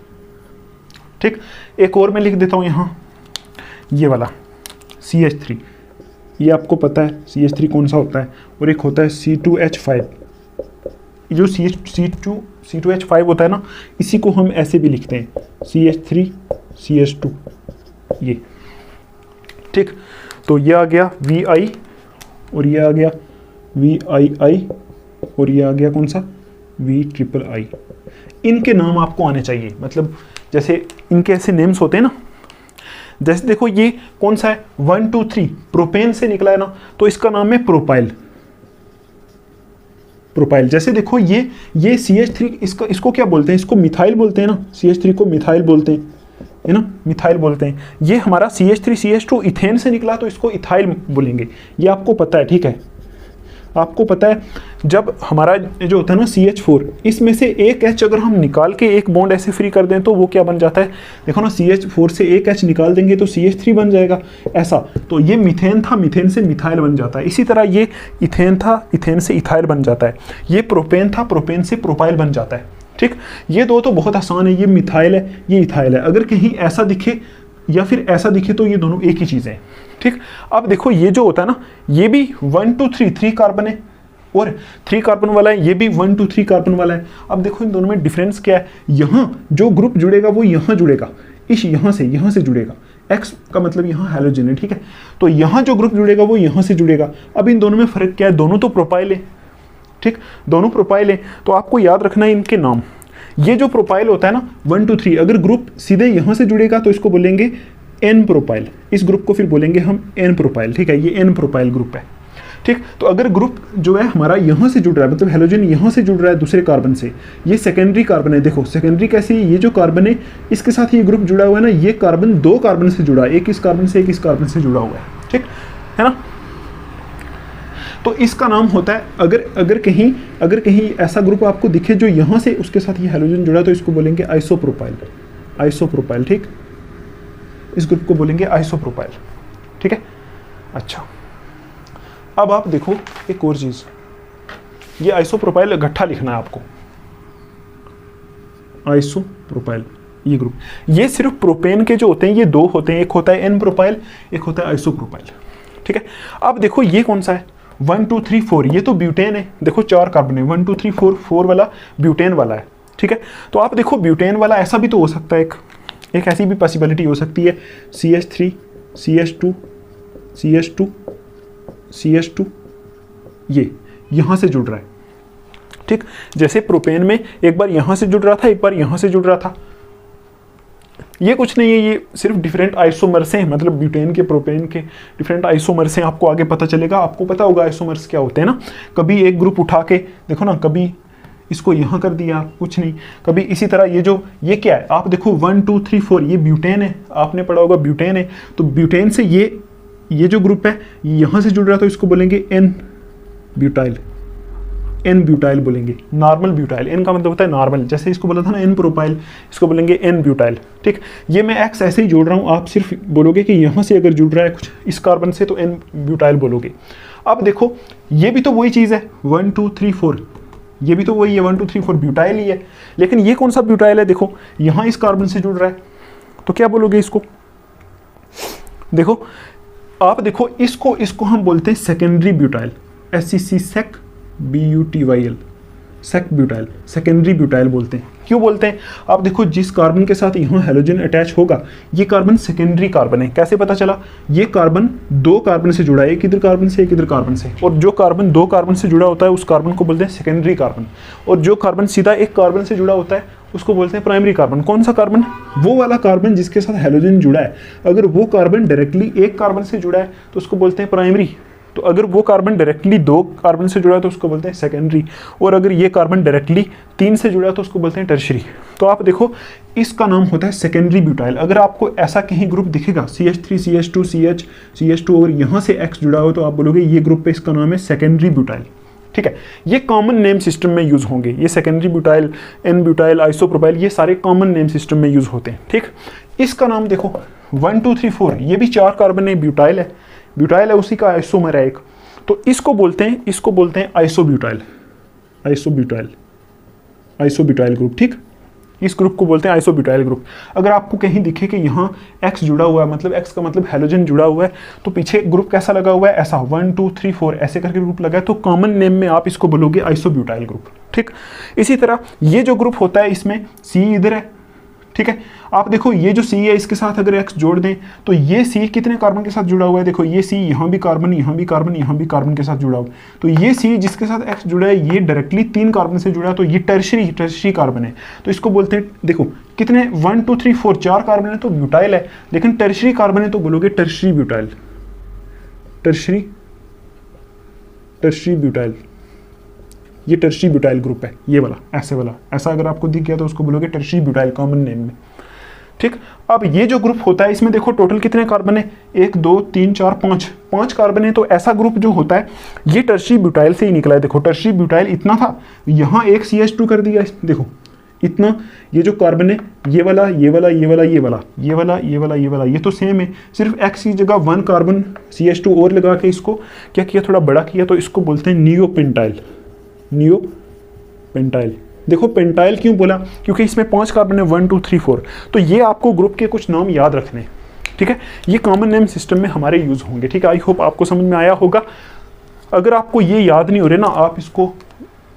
ठीक। एक और मैं लिख देता हूँ यहाँ, ये वाला CH3, ये आपको पता है CH3 कौन सा होता है, और एक होता है C2H5। जो C2H5 होता है ना, इसी को हम ऐसे भी लिखते हैं CH3 CH2, ये, ठीक। तो ये आ गया VI, और ये आ गया VII, और ये आ गया कौन सा VIII। इनके नाम आपको आने चाहिए, मतलब जैसे इनके ऐसे नेम्स होते हैं ना, जैसे देखो ये कौन सा है 1 2 3 प्रोपेन से निकला है ना, तो इसका नाम है प्रोपाइल। जैसे देखो ये CH3, इसको क्या बोलते हैं, इसको मिथाइल बोलते हैं ना, CH3 को मिथाइल बोलते हैं, है ना, मिथाइल बोलते हैं। ये हमारा CH3CH2 इथेन से निकला तो इसको इथाइल बोलेंगे, ये आपको पता है, ठीक है। आपको पता है जब हमारा जो होता है ना CH4, इसमें से एक H अगर हम निकाल के एक बॉन्ड ऐसे फ्री कर दें तो वो क्या बन जाता है, देखो ना, CH4 से एक H निकाल देंगे तो CH3 बन जाएगा ऐसा। तो ये मीथेन था, मीथेन से मिथाइल बन जाता है। इसी तरह ये इथेन था, इथेन से इथाइल बन जाता है। ये प्रोपेन था, प्रोपेन से प्रोपाइल बन जाता है, ठीक। ये दो तो बहुत आसान है, ये मिथाइल है, ये इथाइल है। अगर कहीं ऐसा दिखे या फिर ऐसा दिखे तो ये दोनों एक ही चीज़ है, ठीक। अब देखो ये जो होता है ना, ये भी 1 2 3 कार्बन है और 3 कार्बन वाला है, ये भी 1 2 3 कार्बन वाला है। अब देखो इन दोनों में डिफरेंस क्या है, यहाँ जो ग्रुप जुड़ेगा वो यहाँ जुड़ेगा, इस यहाँ से जुड़ेगा। X का मतलब यहाँ हैलोजन है, ठीक है। तो यहाँ जो ग्रुप जुड़ेगा वो यहाँ से जुड़ेगा। अब इन दोनों में फर्क क्या है, दोनों तो प्रोपाइल है, ठीक, दोनों प्रोपाइल है। तो आपको याद रखना है इनके नाम। ये जो प्रोपाइल होता है ना 1 2 3, अगर ग्रुप सीधे यहाँ से जुड़ेगा तो इसको बोलेंगे N प्रोपाइल, इस ग्रुप को फिर बोलेंगे हम N प्रोपाइल, ठीक है। ये N प्रोपाइल ग्रुप है, ठीक। तो अगर ग्रुप जो है हमारा यहाँ से जुड़ रहा है, मतलब हेलोजन यहाँ से जुड़ रहा है दूसरे कार्बन से, ये सेकेंडरी कार्बन है। देखो सेकेंडरी कैसे, ये जो कार्बन है इसके साथ ये ग्रुप जुड़ा हुआ है ना, ये कार्बन 2 कार्बन से जुड़ा है, एक इस कार्बन से एक इस कार्बन से जुड़ा हुआ है, ठीक है ना। तो इसका नाम होता है, अगर कहीं ऐसा ग्रुप आपको दिखे जो यहाँ से उसके साथ ये हेलोजन जुड़ा तो इसको बोलेंगे आइसोप्रोपाइल, आइसोप्रोपाइल, ठीक। इस ग्रुप को बोलेंगे आइसोप्रोपाइल, ठीक है। अच्छा, अब आप देखो एक और चीज, ये आइसोप्रोपाइल गट्ठा लिखना है आपको, आइसोप्रोपाइल ये ग्रुप। ये सिर्फ प्रोपेन के जो होते हैं ये 2 होते हैं, एक होता है N प्रोपाइल, एक होता है आइसोप्रोपाइल, ठीक है। अब देखो ये कौन सा है, 1 2 3 4, ये तो ब्यूटेन है। देखो 4 कार्बन है, 1 2 3 4 वाला ब्यूटेन वाला है, ठीक है। तो आप देखो ब्यूटेन वाला ऐसा भी तो हो सकता है, एक ऐसी भी पॉसिबिलिटी हो सकती है, CH3 CH2 CH2 CH2 ये यहाँ से जुड़ रहा है, ठीक। जैसे प्रोपेन में एक बार यहाँ से जुड़ रहा था, एक बार यहाँ से जुड़ रहा था। ये कुछ नहीं है, ये सिर्फ डिफरेंट आइसोमर्स हैं, मतलब ब्यूटेन के प्रोपेन के डिफरेंट आइसोमर्स हैं। आपको आगे पता चलेगा, आपको पता होगा आइसोमर्स क्या होते हैं ना। कभी एक ग्रुप उठा के देखो ना, कभी इसको यहाँ कर दिया, कुछ नहीं, कभी इसी तरह ये क्या है, आप देखो 1 2 3 4, ये ब्यूटेन है, आपने पढ़ा होगा ब्यूटेन है। तो ब्यूटेन से ये जो ग्रुप है यहाँ से जुड़ रहा है तो इसको बोलेंगे N ब्यूटाइल, N ब्यूटाइल बोलेंगे, नॉर्मल ब्यूटाइल। N का मतलब होता है नॉर्मल, जैसे इसको बोला था ना N प्रोपाइल, इसको बोलेंगे N ब्यूटाइल, ठीक। ये मैं X ऐसे ही जोड़ रहा हूँ, आप सिर्फ बोलोगे कि यहाँ से अगर जुड़ रहा है कुछ इस कार्बन से तो N ब्यूटाइल बोलोगे। अब देखो ये भी तो वही चीज़ है, 1 2 3 4, ये भी तो वही है, 1 2 3 4 ब्यूटाइल ही है। लेकिन ये कौन सा ब्यूटाइल है, देखो यहाँ इस कार्बन से जुड़ रहा है, तो क्या बोलोगे इसको, देखो आप देखो इसको हम बोलते हैं secondary butyl, SCC sec BUTYL, sec butyl, secondary butyl बोलते हैं। क्यों बोलते हैं, आप देखो जिस कार्बन के साथ यहाँ हेलोजन अटैच होगा ये कार्बन सेकेंडरी कार्बन है। कैसे पता चला, ये कार्बन 2 कार्बन से जुड़ा है, एक इधर कार्बन से एक इधर कार्बन से, और जो कार्बन 2 कार्बन से जुड़ा होता है उस कार्बन को बोलते हैं सेकेंडरी कार्बन, और जो कार्बन सीधा एक कार्बन से जुड़ा होता है उसको बोलते हैं प्राइमरी कार्बन। कौन सा कार्बन, वो वाला कार्बन जिसके साथ हेलोजन जुड़ा है। अगर वो कार्बन डायरेक्टली एक कार्बन से जुड़ा है तो उसको बोलते हैं प्राइमरी, तो अगर वो कार्बन डायरेक्टली 2 कार्बन से जुड़ा है तो उसको बोलते हैं सेकेंडरी, और अगर ये कार्बन डायरेक्टली 3 से जुड़ा है तो उसको बोलते हैं टर्शरी। तो आप देखो इसका नाम होता है सेकेंडरी ब्यूटाइल। अगर आपको ऐसा कहीं ग्रुप दिखेगा CH3 CH2 CH2 और यहाँ से X जुड़ा हो तो आप बोलोगे ये ग्रुप पे इसका नाम है सेकेंडरी ब्यूटाइल, ठीक है। ये कॉमन नेम सिस्टम में यूज होंगे, ये secondary butyl, N butyl, isopropyl, ये सारे कॉमन नेम सिस्टम में यूज होते हैं, ठीक। इसका नाम देखो 1 2 3 4, ये भी 4 कार्बन है, ब्यूटाइल है, ब्यूटाइल है, उसी का आइसोमर है एक, तो इसको बोलते हैं आइसोब्यूटाइल, आइसोब्यूटाइल, आइसोब्यूटाइल ग्रुप, ठीक। इस ग्रुप को बोलते हैं आइसोब्यूटाइल ग्रुप। अगर आपको कहीं दिखे कि यहाँ X जुड़ा हुआ है, मतलब X का मतलब हेलोजन जुड़ा हुआ है, तो पीछे ग्रुप कैसा लगा हुआ है, ऐसा 1 2 3 4 ऐसे करके ग्रुप लगा है, तो कॉमन नेम में आप इसको बोलोगे आइसोब्यूटाइल ग्रुप, ठीक। इसी तरह ये जो ग्रुप होता है इसमें C इधर है, ठीक है। आप देखो ये जो C है इसके साथ अगर X जोड़ दें तो ये C कितने कार्बन के साथ जुड़ा हुआ है, देखो ये C यहाँ भी कार्बन, यहाँ भी कार्बन, यहाँ भी कार्बन के साथ जुड़ा हुआ है। तो ये C जिसके साथ X जुड़ा है ये डायरेक्टली 3 कार्बन से जुड़ा है, तो ये टर्शरी कार्बन है। तो इसको बोलते हैं, देखो कितने 1 2 3 4 4 कार्बन है तो ब्यूटाइल है, लेकिन टर्शरी कार्बन है तो बोलोगे टर्शरी ब्यूटाइल, टर्शरी ब्यूटाइल, ये टर्शरी ब्यूटाइल ग्रुप है, ये वाला ऐसे वाला, ऐसा अगर आपको दिख गया तो उसको बोलोगे टर्शरी ब्यूटाइल कॉमन नेम में, ठीक। अब ये जो ग्रुप होता है इसमें देखो टोटल कितने कार्बन है, 1 2 3 4 5 कार्बन है। तो ऐसा ग्रुप जो होता है ये टर्शियरी ब्यूटाइल से ही निकला है। देखो टर्शियरी ब्यूटाइल इतना था, यहाँ एक CH2 कर दिया, देखो इतना। ये जो कार्बन है ये वाला ये वाला ये वाला ये वाला ये वाला ये वाला ये वाला ये तो सेम है, सिर्फ X की जगह 1 कार्बन CH2 और लगा के इसको क्या किया, थोड़ा बड़ा किया। तो इसको बोलते हैं नियोपेंटाइल। नियोपेंटाइल। देखो पेंटाइल क्यों बोला, क्योंकि इसमें 5 कार्बन है, 1 2 3 4। तो ये आपको ग्रुप के कुछ नाम याद रखने हैं, ठीक है। ये कॉमन नेम सिस्टम में हमारे यूज होंगे, ठीक है। आई होप आपको समझ में आया होगा। अगर आपको ये याद नहीं हो रहे ना, आप इसको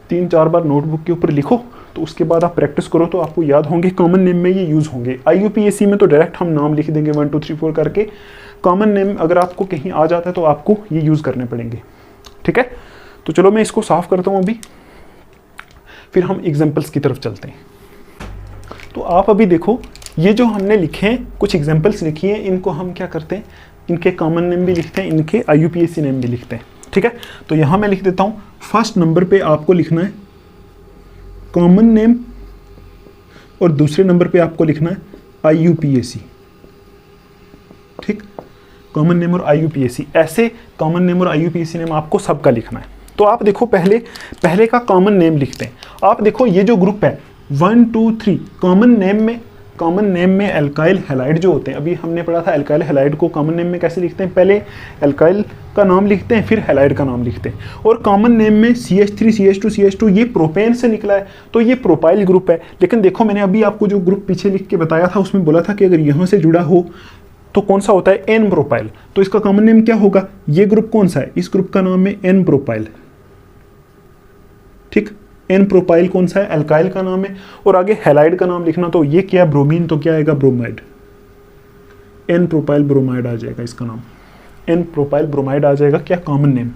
3-4 बार नोटबुक के ऊपर लिखो, तो उसके बाद आप प्रैक्टिस करो तो आपको याद होंगे। कॉमन नेम में ये यूज होंगे। IUPAC में तो डायरेक्ट हम नाम लिख देंगे 1 2 3 4 करके। कॉमन नेम अगर आपको कहीं आ जाता है तो आपको ये यूज करने पड़ेंगे, ठीक है। तो चलो मैं इसको साफ करता हूँ अभी, फिर हम एग्जाम्पल्स की तरफ चलते हैं। तो आप अभी देखो ये जो हमने लिखे हैं, कुछ एग्जाम्पल्स लिखी हैं, इनको हम क्या करते हैं, इनके कॉमन नेम भी लिखते हैं, इनके IUPAC नेम भी लिखते हैं, ठीक है। तो यहाँ मैं लिख देता हूँ, फर्स्ट नंबर पे आपको लिखना है कॉमन नेम और दूसरे नंबर पे आपको लिखना है IUPAC, ठीक। कॉमन नेम और IUPAC, ऐसे कॉमन नेम और IUPAC नेम आपको सबका लिखना है। तो आप देखो पहले का कॉमन नेम लिखते हैं। आप देखो ये जो ग्रुप है 1 2 3, कॉमन नेम में एल्काइल हैलाइड जो होते हैं, अभी हमने पढ़ा था एल्काइल हैलाइड को कॉमन नेम में कैसे लिखते हैं, पहले एल्काइल का नाम लिखते हैं फिर हैलाइड का नाम लिखते हैं। और कॉमन नेम में CH3 CH2 CH2 ये प्रोपेन से निकला है, तो ये प्रोपाइल ग्रुप है। लेकिन देखो मैंने अभी आपको जो ग्रुप पीछे लिख के बताया था उसमें बोला था कि अगर यहाँ से जुड़ा हो तो कौन सा होता है, N प्रोपाइल। तो इसका कॉमन नेम क्या होगा, ये ग्रुप कौन सा है, इस ग्रुप का नाम है N प्रोपाइल, ठीक। N प्रोपाइल कौन सा है, एल्काइल का नाम है। और आगे हैलाइड का नाम लिखना, तो ये क्या है ब्रोमीन, तो क्या आएगा ब्रोमाइड, N प्रोपाइल ब्रोमाइड आ जाएगा इसका नाम, N प्रोपाइल ब्रोमाइड आ जाएगा क्या, कॉमन नेम।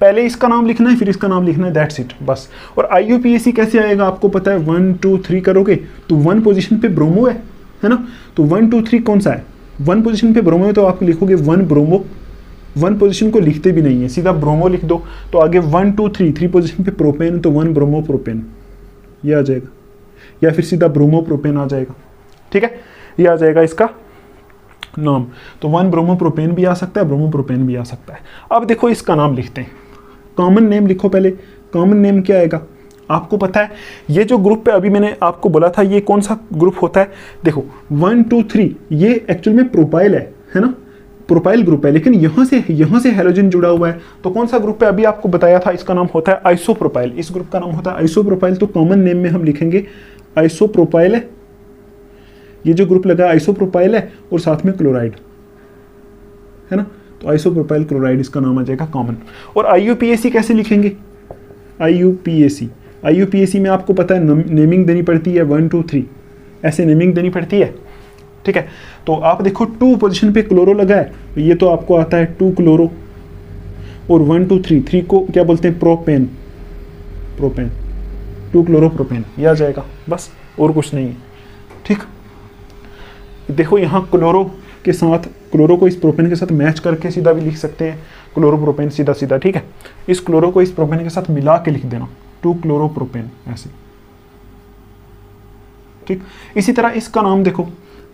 पहले इसका नाम लिखना है फिर इसका नाम लिखना है, दैट्स इट बस। और IUPAC कैसे आएगा आपको पता है, 1 2 3 करोगे तो 1 पोजीशन पे ब्रोमो है ना। तो 1 2 3 कौन सा है, 1 पोजीशन पे ब्रोमो है, तो आप लिखोगे 1 ब्रोमो। 1 पोजीशन को लिखते भी नहीं है, सीधा ब्रोमो लिख दो। तो आगे 1 2 3 पोजीशन पे प्रोपेन, तो 1 ब्रोमो प्रोपेन ये आ जाएगा, या फिर सीधा ब्रोमो प्रोपेन आ जाएगा, ठीक है। ये आ जाएगा इसका नाम। तो 1 ब्रोमो प्रोपेन भी आ सकता है, ब्रोमो प्रोपेन भी आ सकता है। अब देखो इसका नाम लिखते हैं, कॉमन नेम लिखो पहले। कॉमन नेम क्या आएगा, आपको पता है ये जो ग्रुप है, अभी मैंने आपको बोला था ये कौन सा ग्रुप होता है। देखो 1 2 3 ये एक्चुअल में प्रोपाइल है ना, प्रोपाइल ग्रुप है। लेकिन यहाँ से हैलोजन जुड़ा हुआ है, तो कौन सा ग्रुप है, अभी आपको बताया था इसका नाम होता है आइसोप्रोपाइल। इस ग्रुप का नाम होता है आइसोप्रोपाइल। तो कॉमन नेम में हम लिखेंगे आइसोप्रोपाइल है, ये जो ग्रुप लगा आइसोप्रोपाइल है, और साथ में क्लोराइड है ना। तो आइसोप्रोपाइल क्लोराइड इसका नाम आ जाएगा कॉमन। और IUPAC कैसे लिखेंगे, IUPAC में आपको पता है नेमिंग देनी पड़ती है, 1 2 3 ऐसे नेमिंग देनी पड़ती है, ठीक है। तो आप देखो 2 पोजीशन पे क्लोरो लगा है, तो ये तो आपको आता है 2 क्लोरो। और 1 2 3 को क्या बोलते हैं, प्रोपेन 2 क्लोरो प्रोपेन, ये आ जाएगा बस, और कुछ नहीं है, ठीक। देखो यहाँ क्लोरो के साथ, क्लोरो को इस प्रोपेन के साथ मैच करके सीधा भी लिख सकते हैं, क्लोरो प्रोपेन सीधा, ठीक है। इस क्लोरो को इस प्रोपेन के साथ मिला के लिख देना, 2 क्लोरो प्रोपेन ऐसे, ठीक। इसी तरह इसका नाम देखो,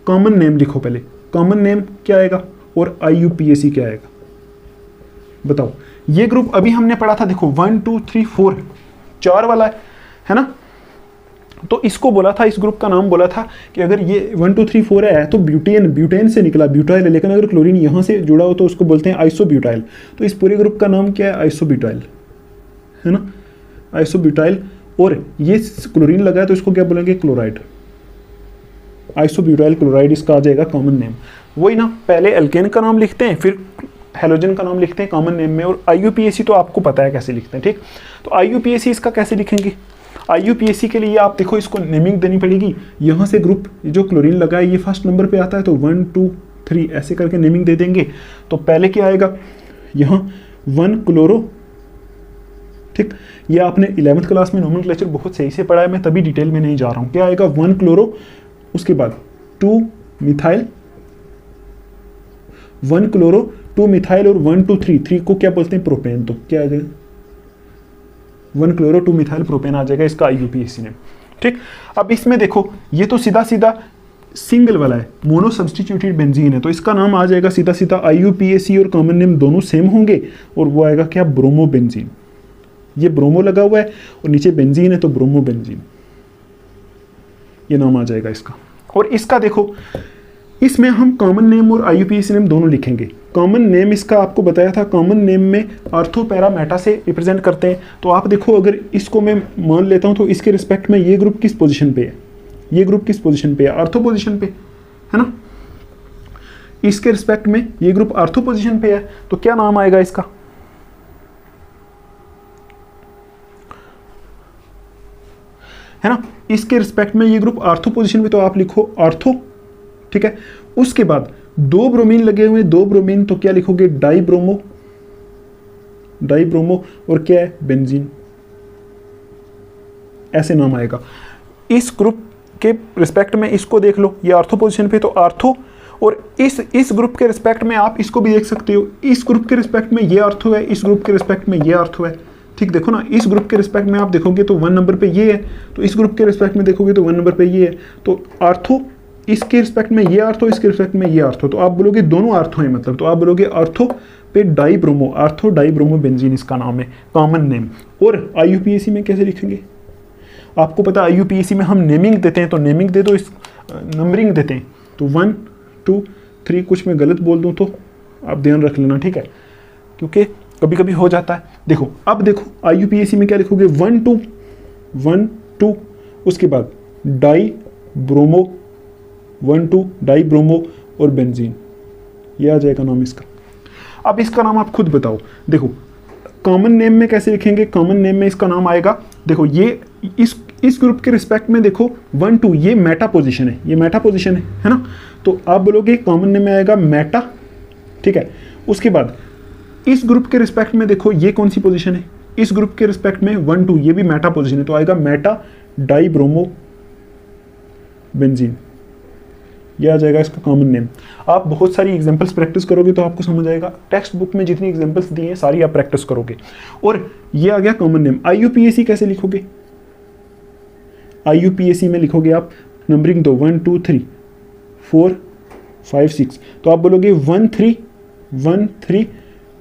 कॉमन नेम लिखो पहले, कॉमन नेम क्या आएगा और IUPAC क्या आएगा, बताओ। ये ग्रुप अभी हमने पढ़ा था, देखो 1 2 3 4 4 वाला है ना। तो इसको बोला था, इस ग्रुप का नाम बोला था कि अगर ये 1 2 3 4 है तो ब्यूटेन से निकला, ब्यूटाइल है। लेकिन अगर क्लोरीन यहाँ से जुड़ा हो तो उसको बोलते हैं आइसोब्यूटाइल। तो इस पूरे ग्रुप का नाम क्या है, आइसोब्यूटाइल है ना, आइसोब्यूटाइल। और ये क्लोरीन लगा है तो इसको क्या बोलेंगे, क्लोराइड, आइसोब्यूटाइल क्लोराइड इसका आ जाएगा कॉमन नेम। वही ना, पहले एल्केन का नाम लिखते हैं फिर हेलोजन का नाम लिखते हैं कॉमन नेम में। और IUPAC तो आपको पता है कैसे लिखते हैं, ठीक। तो IUPAC इसका कैसे लिखेंगे, IUPAC के लिए आप देखो इसको नेमिंग देनी पड़ेगी। यहाँ से ग्रुप जो क्लोरीन लगा है ये फर्स्ट नंबर पे आता है, तो 1 2 3 ऐसे करके नेमिंग दे देंगे। तो पहले क्या आएगा, यहाँ 1 क्लोरो, ठीक। ये आपने 11th क्लास में नोमेनक्लेचर बहुत सही से पढ़ा है, मैं तभी डिटेल में नहीं जा रहा हूँ। क्या आएगा, 1 क्लोरो, उसके बाद 2 मिथाइल, 1 क्लोरो 2 मिथाइल, और 1 2 3 को क्या बोलते हैं, प्रोपेन। तो क्या आ जाएगा, 1 क्लोरो 2 मिथाइल प्रोपेन आ जाएगा इसका IUPAC नेम, ठीक। अब इसमें देखो ये तो सीधा सिंगल वाला है, मोनो सब्सटीट्यूटेड बेंजीन है, तो इसका नाम आ जाएगा सीधा सीधा IUPAC और कॉमन नेम दोनों सेम होंगे और वो आएगा क्या, ब्रोमो बेंजीन। ये ब्रोमो लगा हुआ है और नीचे बेंजीन है तो ब्रोमो बेंजीन, ये नाम आ जाएगा इसका। और इसका देखो, इसमें हम कॉमन नेम और IUPAC नेम दोनों लिखेंगे। कॉमन नेम इसका आपको बताया था, कॉमन नेम में आर्थो पैरा मेटा से रिप्रेजेंट करते हैं। तो आप देखो, अगर इसको मैं मान लेता हूं तो इसके रिस्पेक्ट में ये ग्रुप किस पोजीशन पे है, ये ग्रुप किस पोजीशन पे है, आर्थो पोजीशन पे है ना। इसके रिस्पेक्ट में ये ग्रुप आर्थो पोजीशन पे है, तो क्या नाम आएगा इसका, है ना। इसके रिस्पेक्ट में ये ग्रुप आर्थो पोजीशन पे, तो आप लिखो आर्थो, ठीक है। उसके बाद दो ब्रोमीन लगे हुए, दो ब्रोमीन, तो क्या लिखोगे, डाई ब्रोमो, डाई ब्रोमो, और क्या है, बेंजीन, ऐसे नाम आएगा। इस ग्रुप के रिस्पेक्ट में इसको देख लो, ये आर्थो पोजीशन पे तो आर्थो, और इस ग्रुप के रिस्पेक्ट में आप इसको भी देख सकते हो, इस ग्रुप के रिस्पेक्ट में ये आर्थो है, इस ग्रुप के रिस्पेक्ट में ये आर्थो है, ठीक। देखो ना, इस ग्रुप के रिस्पेक्ट में आप देखोगे तो 1 नंबर पे ये है, तो इस ग्रुप के रिस्पेक्ट में देखोगे तो 1 नंबर पे ये है, तो आर्थो, इसके रिस्पेक्ट में ये आर्थो, इसके रिस्पेक्ट में ये आर्थो, तो आप बोलोगे दोनों आर्थो हैं, मतलब तो आप बोलोगे आर्थो पे die bromo, ortho die bromo benzene इसका नाम है, कॉमन नेम। और IUPAC में कैसे लिखेंगे, आपको पता है IUPAC में हम नेमिंग देते हैं, तो नेमिंग दे दो, इस नंबरिंग देते हैं, तो 1 2 3, कुछ मैं गलत बोल दूं तो आप ध्यान रख लेना, ठीक है, क्योंकि कभी कभी हो जाता है। देखो, अब देखो IUPAC में क्या लिखोगे, 1 2, उसके बाद डाई ब्रोमो, 1 2 डाई ब्रोमो और बेंजीन, ये आ जाएगा नाम इसका। अब इसका नाम आप खुद बताओ। देखो, कॉमन नेम में कैसे लिखेंगे, कॉमन नेम में इसका नाम आएगा, देखो ये इस ग्रुप के रिस्पेक्ट में देखो 1 2, ये मेटा पोजीशन है, ये मेटा पोजीशन है ना, तो आप बोलोगे कॉमन नेम में आएगा मेटा, ठीक है। उसके बाद इस ग्रुप के रिस्पेक्ट में देखो ये कौन सी पोजीशन है, इस ग्रुप के रिस्पेक्ट में 1 2, ये भी मेटा पोजीशन है, तो आएगा मेटा डाई ब्रोमो बेंजीन, ये आ जाएगा इसका कॉमन नेम। आप बहुत सारी एग्जांपल्स प्रैक्टिस करोगे तो आपको समझ आएगा, टेक्स्ट बुक में जितनी एग्जांपल्स दी हैं सारी आप प्रैक्टिस करोगे। और ये आ गया कॉमन नेम। IUPAC कैसे लिखोगे, IUPAC में लिखोगे आप नंबरिंग दो, 1 2 3 4 5 6, तो आप बोलोगे 1 3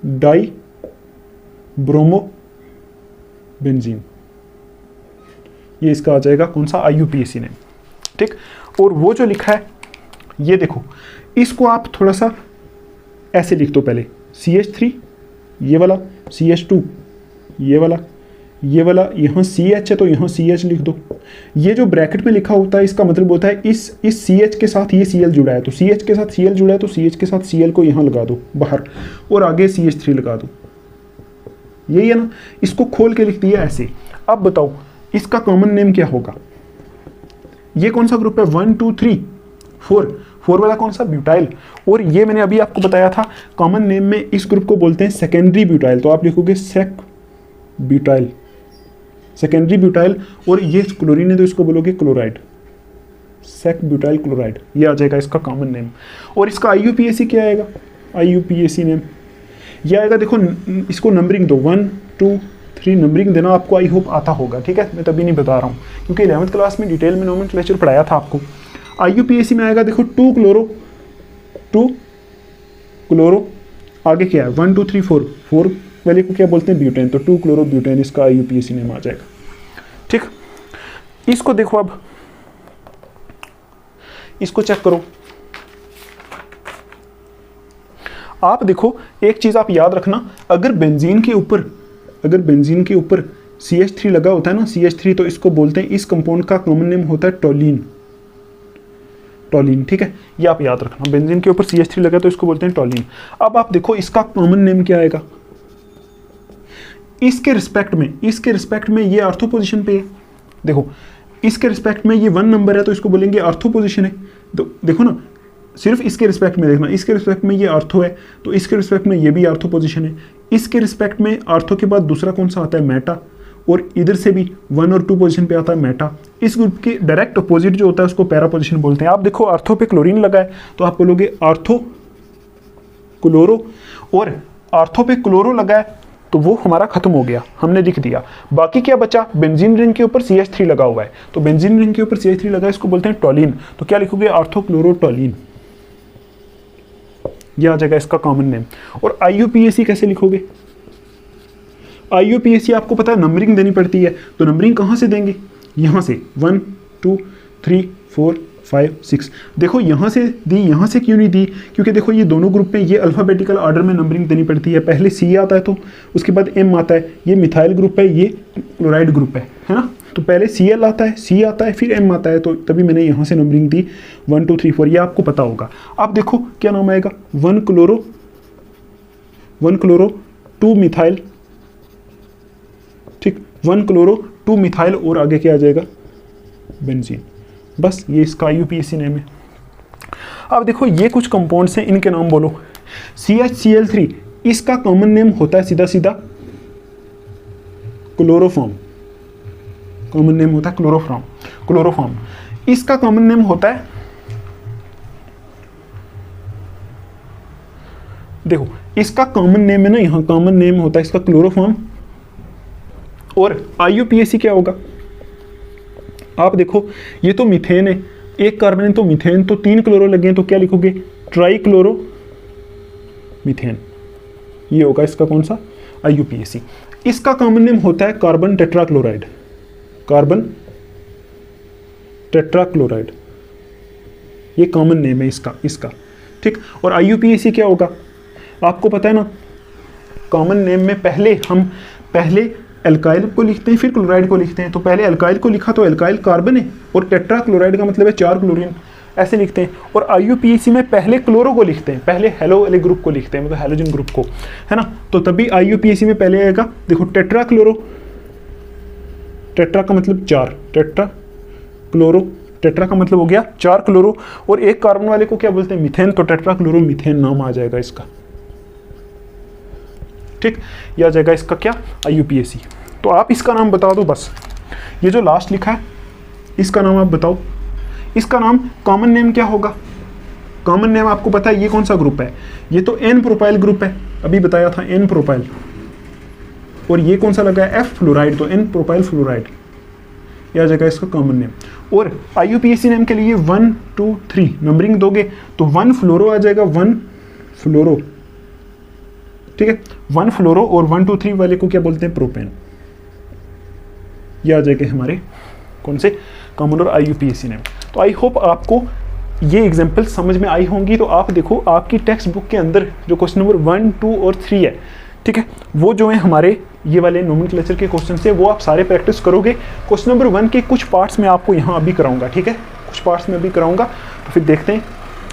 डाई ब्रोमो बेंजीन, ये इसका आ जाएगा कौन सा, IUPAC नेम, ठीक। और वो जो लिखा है ये देखो, इसको आप थोड़ा सा ऐसे लिख दो, पहले CH3 ये वाला, CH2 ये वाला, ये वाला, यहाँ CH है तो यहाँ CH लिख दो। ये जो ब्रैकेट में लिखा होता है इसका मतलब होता है इस CH के साथ ये Cl जुड़ा है, तो CH के साथ Cl जुड़ा है तो CH के साथ Cl को यहाँ लगा दो बाहर, और आगे CH3 लगा दो, यही है ना। इसको खोल के लिख दिया ऐसे। अब बताओ इसका कॉमन नेम क्या होगा, ये कौन सा ग्रुप है, 1 2 3 4 वाला कौन सा, ब्यूटाइल। और ये मैंने अभी आपको बताया था कॉमन नेम में इस ग्रुप को बोलते हैं सेकेंडरी ब्यूटाइल, तो आप लिखोगे सेक ब्यूटाइल, सेकेंडरी ब्यूटाइल। और ये क्लोरीन है तो इसको बोलोगे क्लोराइड, सेक ब्यूटाइल क्लोराइड, ये आ जाएगा इसका कॉमन नेम। और इसका IUPAC क्या आएगा, IUPAC नेम ये आएगा, देखो इसको नंबरिंग दो, 1 2 3 नंबरिंग देना आपको आई होप आता होगा, ठीक है, मैं तभी नहीं बता रहा हूँ क्योंकि 11th क्लास में डिटेल में नोमेनक्लेचर पढ़ाया था आपको। IUPAC में आएगा देखो 2 क्लोरो, आगे क्या है 1 2 3 4 वाले को क्या बोलते हैं, ब्यूटेन, तो 2 क्लोरो ब्यूटेन इसका IUPAC नेम आ जाएगा, ठीक। इसको देखो, अब इसको चेक करो, आप देखो एक चीज आप याद रखना, अगर बेंजीन के ऊपर CH3 लगा होता है ना, CH3, तो इसको बोलते हैं, इस कंपाउंड का कॉमन नेम होता है टोलिन, ठीक है, ये आप याद रखना, बेंजीन के ऊपर CH3 लगा तो इसको बोलते हैं टोलिन। अब आप देखो इसका कॉमन नेम क्या आएगा, इसके रिस्पेक्ट में ये आर्थो पोजीशन पे है, देखो इसके रिस्पेक्ट में ये 1 नंबर है तो इसको बोलेंगे आर्थो पोजीशन है, तो देखो ना, सिर्फ इसके रिस्पेक्ट में देखना, इसके रिस्पेक्ट में ये आर्थो है तो इसके रिस्पेक्ट में ये भी आर्थो पोजीशन है, इसके रिस्पेक्ट में आर्थो के बाद दूसरा कौन सा आता है, मेटा, और इधर से भी 1 और 2 पोजीशन पे आता है मेटा। इस ग्रुप के डायरेक्ट अपोजिट जो होता है उसको पैरा पोजीशन बोलते हैं। आप देखो आर्थो पे क्लोरीन लगा है तो आप बोलोगे आर्थो क्लोरो, और आर्थो पे क्लोरो लगा है तो वो हमारा खत्म हो गया, हमने लिख दिया। बाकी क्या बचा, बेंजीन रिंग के ऊपर CH3 लगा हुआ है, तो बेंजीन रिंग के ऊपर CH3 लगा है, इसको बोलते हैं टॉलिन। तो क्या लिखोगे, ऑर्थोक्लोरोटॉलिन, ये आ जाएगा इसका कॉमन नेम। और IUPAC कैसे लिखोगे, IUPAC आपको पता है नंबरिंग देनी पड़ती है, तो नंबरिंग कहाँ से देंगे, यहाँ से 1 2 3 4 5 6। देखो यहाँ से दी, यहाँ से क्यों नहीं दी, क्योंकि देखो ये दोनों ग्रुप में ये अल्फ़ाबेटिकल ऑर्डर में नंबरिंग देनी पड़ती है। पहले C आता है तो उसके बाद M आता है, ये मिथाइल ग्रुप है, ये क्लोराइड ग्रुप है ना। तो पहले Cl आता है, C आता है, फिर M आता है, तो तभी मैंने यहाँ से नंबरिंग दी 1 2 3 4, ये आपको पता होगा। अब देखो क्या नाम आएगा, 1 क्लोरो 2 मिथाइल, ठीक, 1 क्लोरो 2 मिथाइल, और आगे क्या आ जाएगा, बेंजीन। बस ये इसका IUPAC नेम है। अब देखो ये कुछ कंपाउंड्स हैं, इनके नाम बोलो। CHCl3, इसका कॉमन नेम होता है सीधा सीधा क्लोरोफॉर्म, कॉमन नेम होता है क्लोरोफॉर्म। इसका कॉमन नेम होता है, देखो इसका कॉमन नेम है ना, यहाँ कॉमन नेम होता है इसका क्लोरोफॉर्म। और IUPAC क्या होगा, आप देखो ये तो मीथेन है, एक कार्बन है तो मीथेन, तो 3 क्लोरो लगे हैं, तो क्या लिखोगे, ट्राइक्लोरो मीथेन, ये होगा इसका कौन सा, IUPAC। इसका कॉमन नेम होता है कार्बन टेट्राक्लोराइड, ये कॉमन नेम है इसका, ठीक। और IUPAC क्या होगा, आपको पता है ना, कॉमन नेम में पहले एल्काइल को लिखते हैं, फिर क्लोराइड को लिखते हैं। तो पहले एल्काइल को लिखा तो एल्काइल कार्बन है, और टेट्रा क्लोराइड का मतलब है 4 क्लोरीन, ऐसे लिखते हैं। और IUPAC में पहले क्लोरो को लिखते हैं, पहले हेलो वाले ग्रुप को लिखते हैं, मतलब हेलोजन ग्रुप को, है ना। तो तभी IUPAC में पहले आएगा, देखो टेट्रा क्लोरो, टेट्रा का मतलब 4, टेट्रा क्लोरो, टेट्रा का मतलब हो गया 4 क्लोरो, और एक कार्बन वाले को क्या बोलते हैं, मीथेन, तो टेट्रा क्लोरो मीथेन नाम आ जाएगा इसका, ठीक। यह आ जाएगा इसका क्या, IUPAC। तो आप इसका नाम बता दो बस, ये जो लास्ट लिखा है इसका नाम आप बताओ। इसका नाम कॉमन नेम क्या होगा, कॉमन नेम आपको पता है ये कौन सा ग्रुप है, ये तो N प्रोपाइल ग्रुप है, अभी बताया था N प्रोपाइल। और ये कौन सा लगा है, F फ्लोराइड, तो N प्रोपाइल फ्लोराइड, यह आ जाएगा इसका कॉमन नेम। और IUPAC नेम के लिए 1 2 3 नंबरिंग दोगे तो 1 फ्लोरो आ जाएगा, 1 फ्लोरो, ठीक है, 1 फ्लोरो। और 1 2 3 वाले को क्या बोलते हैं, प्रोपेन। ये आ जाएगा हमारे कौन से, कॉमन और IUPAC नेम। तो आई होप आपको ये एग्जांपल समझ में आई होंगी। तो आप देखो आपकी टेक्स्ट बुक के अंदर जो क्वेश्चन नंबर 1 2 और 3 है, ठीक है, वो जो है हमारे ये वाले नोमेनक्लेचर के क्वेश्चन से, वो आप सारे प्रैक्टिस करोगे। क्वेश्चन नंबर 1 के कुछ पार्ट्स में आपको यहाँ अभी कराऊंगा, ठीक है, कुछ पार्ट्स में अभी कराऊंगा। तो फिर देखते हैं,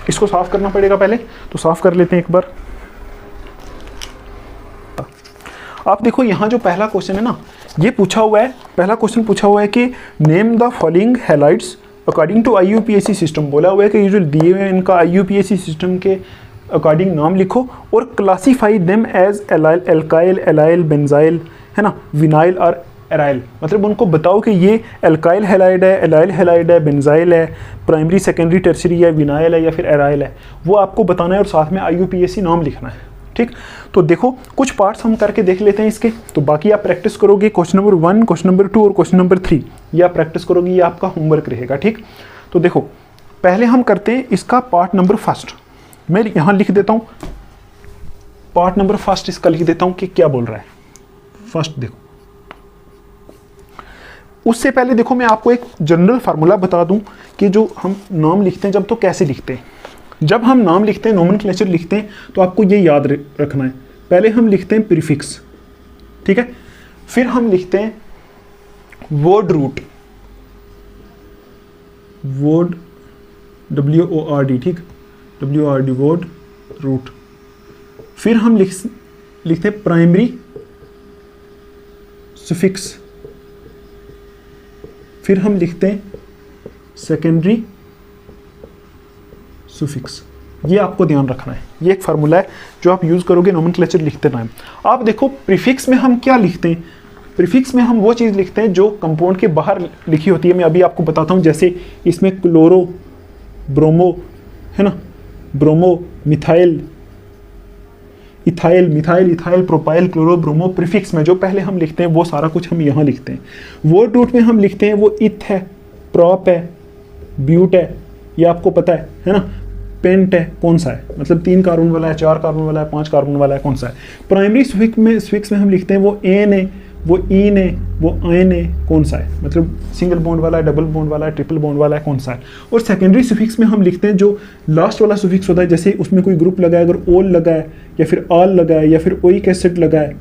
इसको साफ करना पड़ेगा पहले, तो साफ कर लेते हैं एक बार। आप देखो यहाँ जो पहला क्वेश्चन है ना, ये पूछा हुआ है, पहला क्वेश्चन पूछा हुआ है कि name the following halides according to IUPAC system. बोला हुआ है कि ये जो दिए हुए इनका IUPAC सिस्टम के अकॉर्डिंग नाम लिखो और classify them as allyl, alkyl, allyl, benzyl, है ना, विनाइल और एराइल। मतलब उनको बताओ कि ये एल्काइल हैलाइड है, एलाइल हैलाइड है, बेंजाइल है, प्राइमरी सेकेंडरी टर्शरी है, विनाइल है या फिर एराइल है, वो आपको बताना है और साथ में IUPAC नाम लिखना है, ठीक। तो देखो कुछ पार्ट्स हम करके देख लेते हैं इसके, तो बाकी आप प्रैक्टिस करोगे। क्वेश्चन नंबर 1, क्वेश्चन नंबर 2 और क्वेश्चन नंबर 3 ये आप प्रैक्टिस करोगे, ये आपका होमवर्क रहेगा, ठीक। तो देखो पहले हम करते हैं इसका पार्ट नंबर 1। मैं यहाँ लिख देता हूँ पार्ट नंबर 1, इसका लिख देता हूँ कि क्या बोल रहा है। फर्स्ट देखो, उससे पहले देखो मैं आपको एक जनरल फार्मूला बता दूं कि जो हम नाम लिखते हैं जब, तो कैसे लिखते हैं। जब हम नाम लिखते हैं, नोमेनक्लेचर लिखते हैं, तो आपको ये याद रखना है, पहले हम लिखते हैं प्रीफिक्स, ठीक है, फिर हम लिखते हैं वर्ड रूट, वर्ड WORD, ठीक, WORD वर्ड रूट। फिर हम लिखते हैं प्राइमरी सुफिक्स, फिर हम लिखते हैं सेकेंडरी सुफिक्स। ये आपको ध्यान रखना है, ये एक फार्मूला है जो आप यूज करोगे नोमेनक्लेचर लिखते टाइम। आप देखो प्रीफिक्स में हम क्या लिखते हैं, प्रीफिक्स में हम वो चीज़ लिखते हैं जो कंपाउंड के बाहर लिखी होती है। मैं अभी आपको बताता हूँ, जैसे इसमें क्लोरो, ब्रोमो, है ना, bromo, methyl, ethyl, methyl, ethyl, propyl, chloro, bromo, prefix में जो पहले हम लिखते हैं वो सारा कुछ हम यहाँ लिखते हैं। वर्ड रूट में हम लिखते हैं वो इथ है, प्रॉप है, ब्यूट है, ये आपको पता है ना। पेंट है, कौन सा है, मतलब 3 कार्बन वाला है, 4 कार्बन वाला है, 5 कार्बन वाला है, कौन सा है। प्राइमरी सुफिक्स में हम लिखते हैं वो एन है, वो ईन है, वो आयन है, कौन सा है, मतलब सिंगल बॉन्ड वाला है, डबल बॉन्ड वाला है, ट्रिपल बॉन्ड वाला है, कौन सा है। और सेकेंडरी सुफिक्स में हम लिखते हैं जो लास्ट वाला सुफिक्स होता है, जैसे उसमें कोई ग्रुप लगा है, अगर ओल लगा है या फिर आल लगा है या फिर ओइक एसिड लगा है,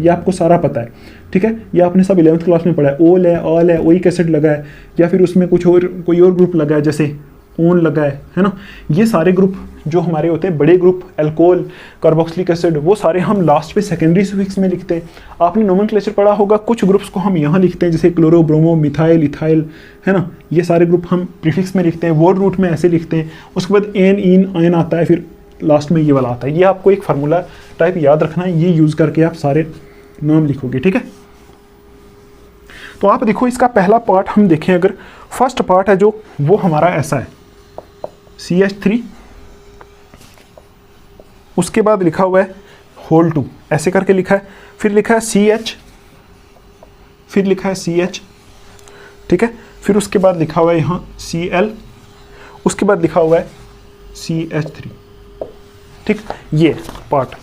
ये आपको सारा पता है, ठीक है। ये आपने सब 11th क्लास में पढ़ा है। ओल है, आल है, ओइक एसिड लगा है, या फिर उसमें कुछ और कोई और ग्रुप लगा है, जैसे ओन लगा है ना। ये सारे ग्रुप जो हमारे होते हैं बड़े ग्रुप, अल्कोहल, कार्बोक्सिलिक एसिड, वो सारे हम लास्ट पे सेकेंडरी सुफिक्स में लिखते हैं। आपने नोमेनक्लेचर पढ़ा होगा, कुछ ग्रुप्स को हम यहाँ लिखते हैं, जैसे क्लोरो, ब्रोमो, मिथाइल, इथाइल, है ना। ये सारे ग्रुप हम प्रीफिक्स में लिखते हैं, वर्ड रूट में ऐसे लिखते हैं। उसके बाद एन, ईन, आयन आता है, फिर लास्ट में ये वाला आता है। ये आपको एक फार्मूला टाइप याद रखना है, ये यूज़ करके आप सारे नाम लिखोगे, ठीक है। तो आप देखो इसका पहला पार्ट हम देखें, अगर फर्स्ट पार्ट है जो, वो हमारा ऐसा है, CH3, उसके बाद लिखा हुआ है होल 2, ऐसे करके लिखा है, फिर लिखा है CH, फिर लिखा है CH, ठीक है। फिर उसके बाद लिखा हुआ है यहाँ Cl, उसके बाद लिखा हुआ है CH3, ठीक। ये पार्ट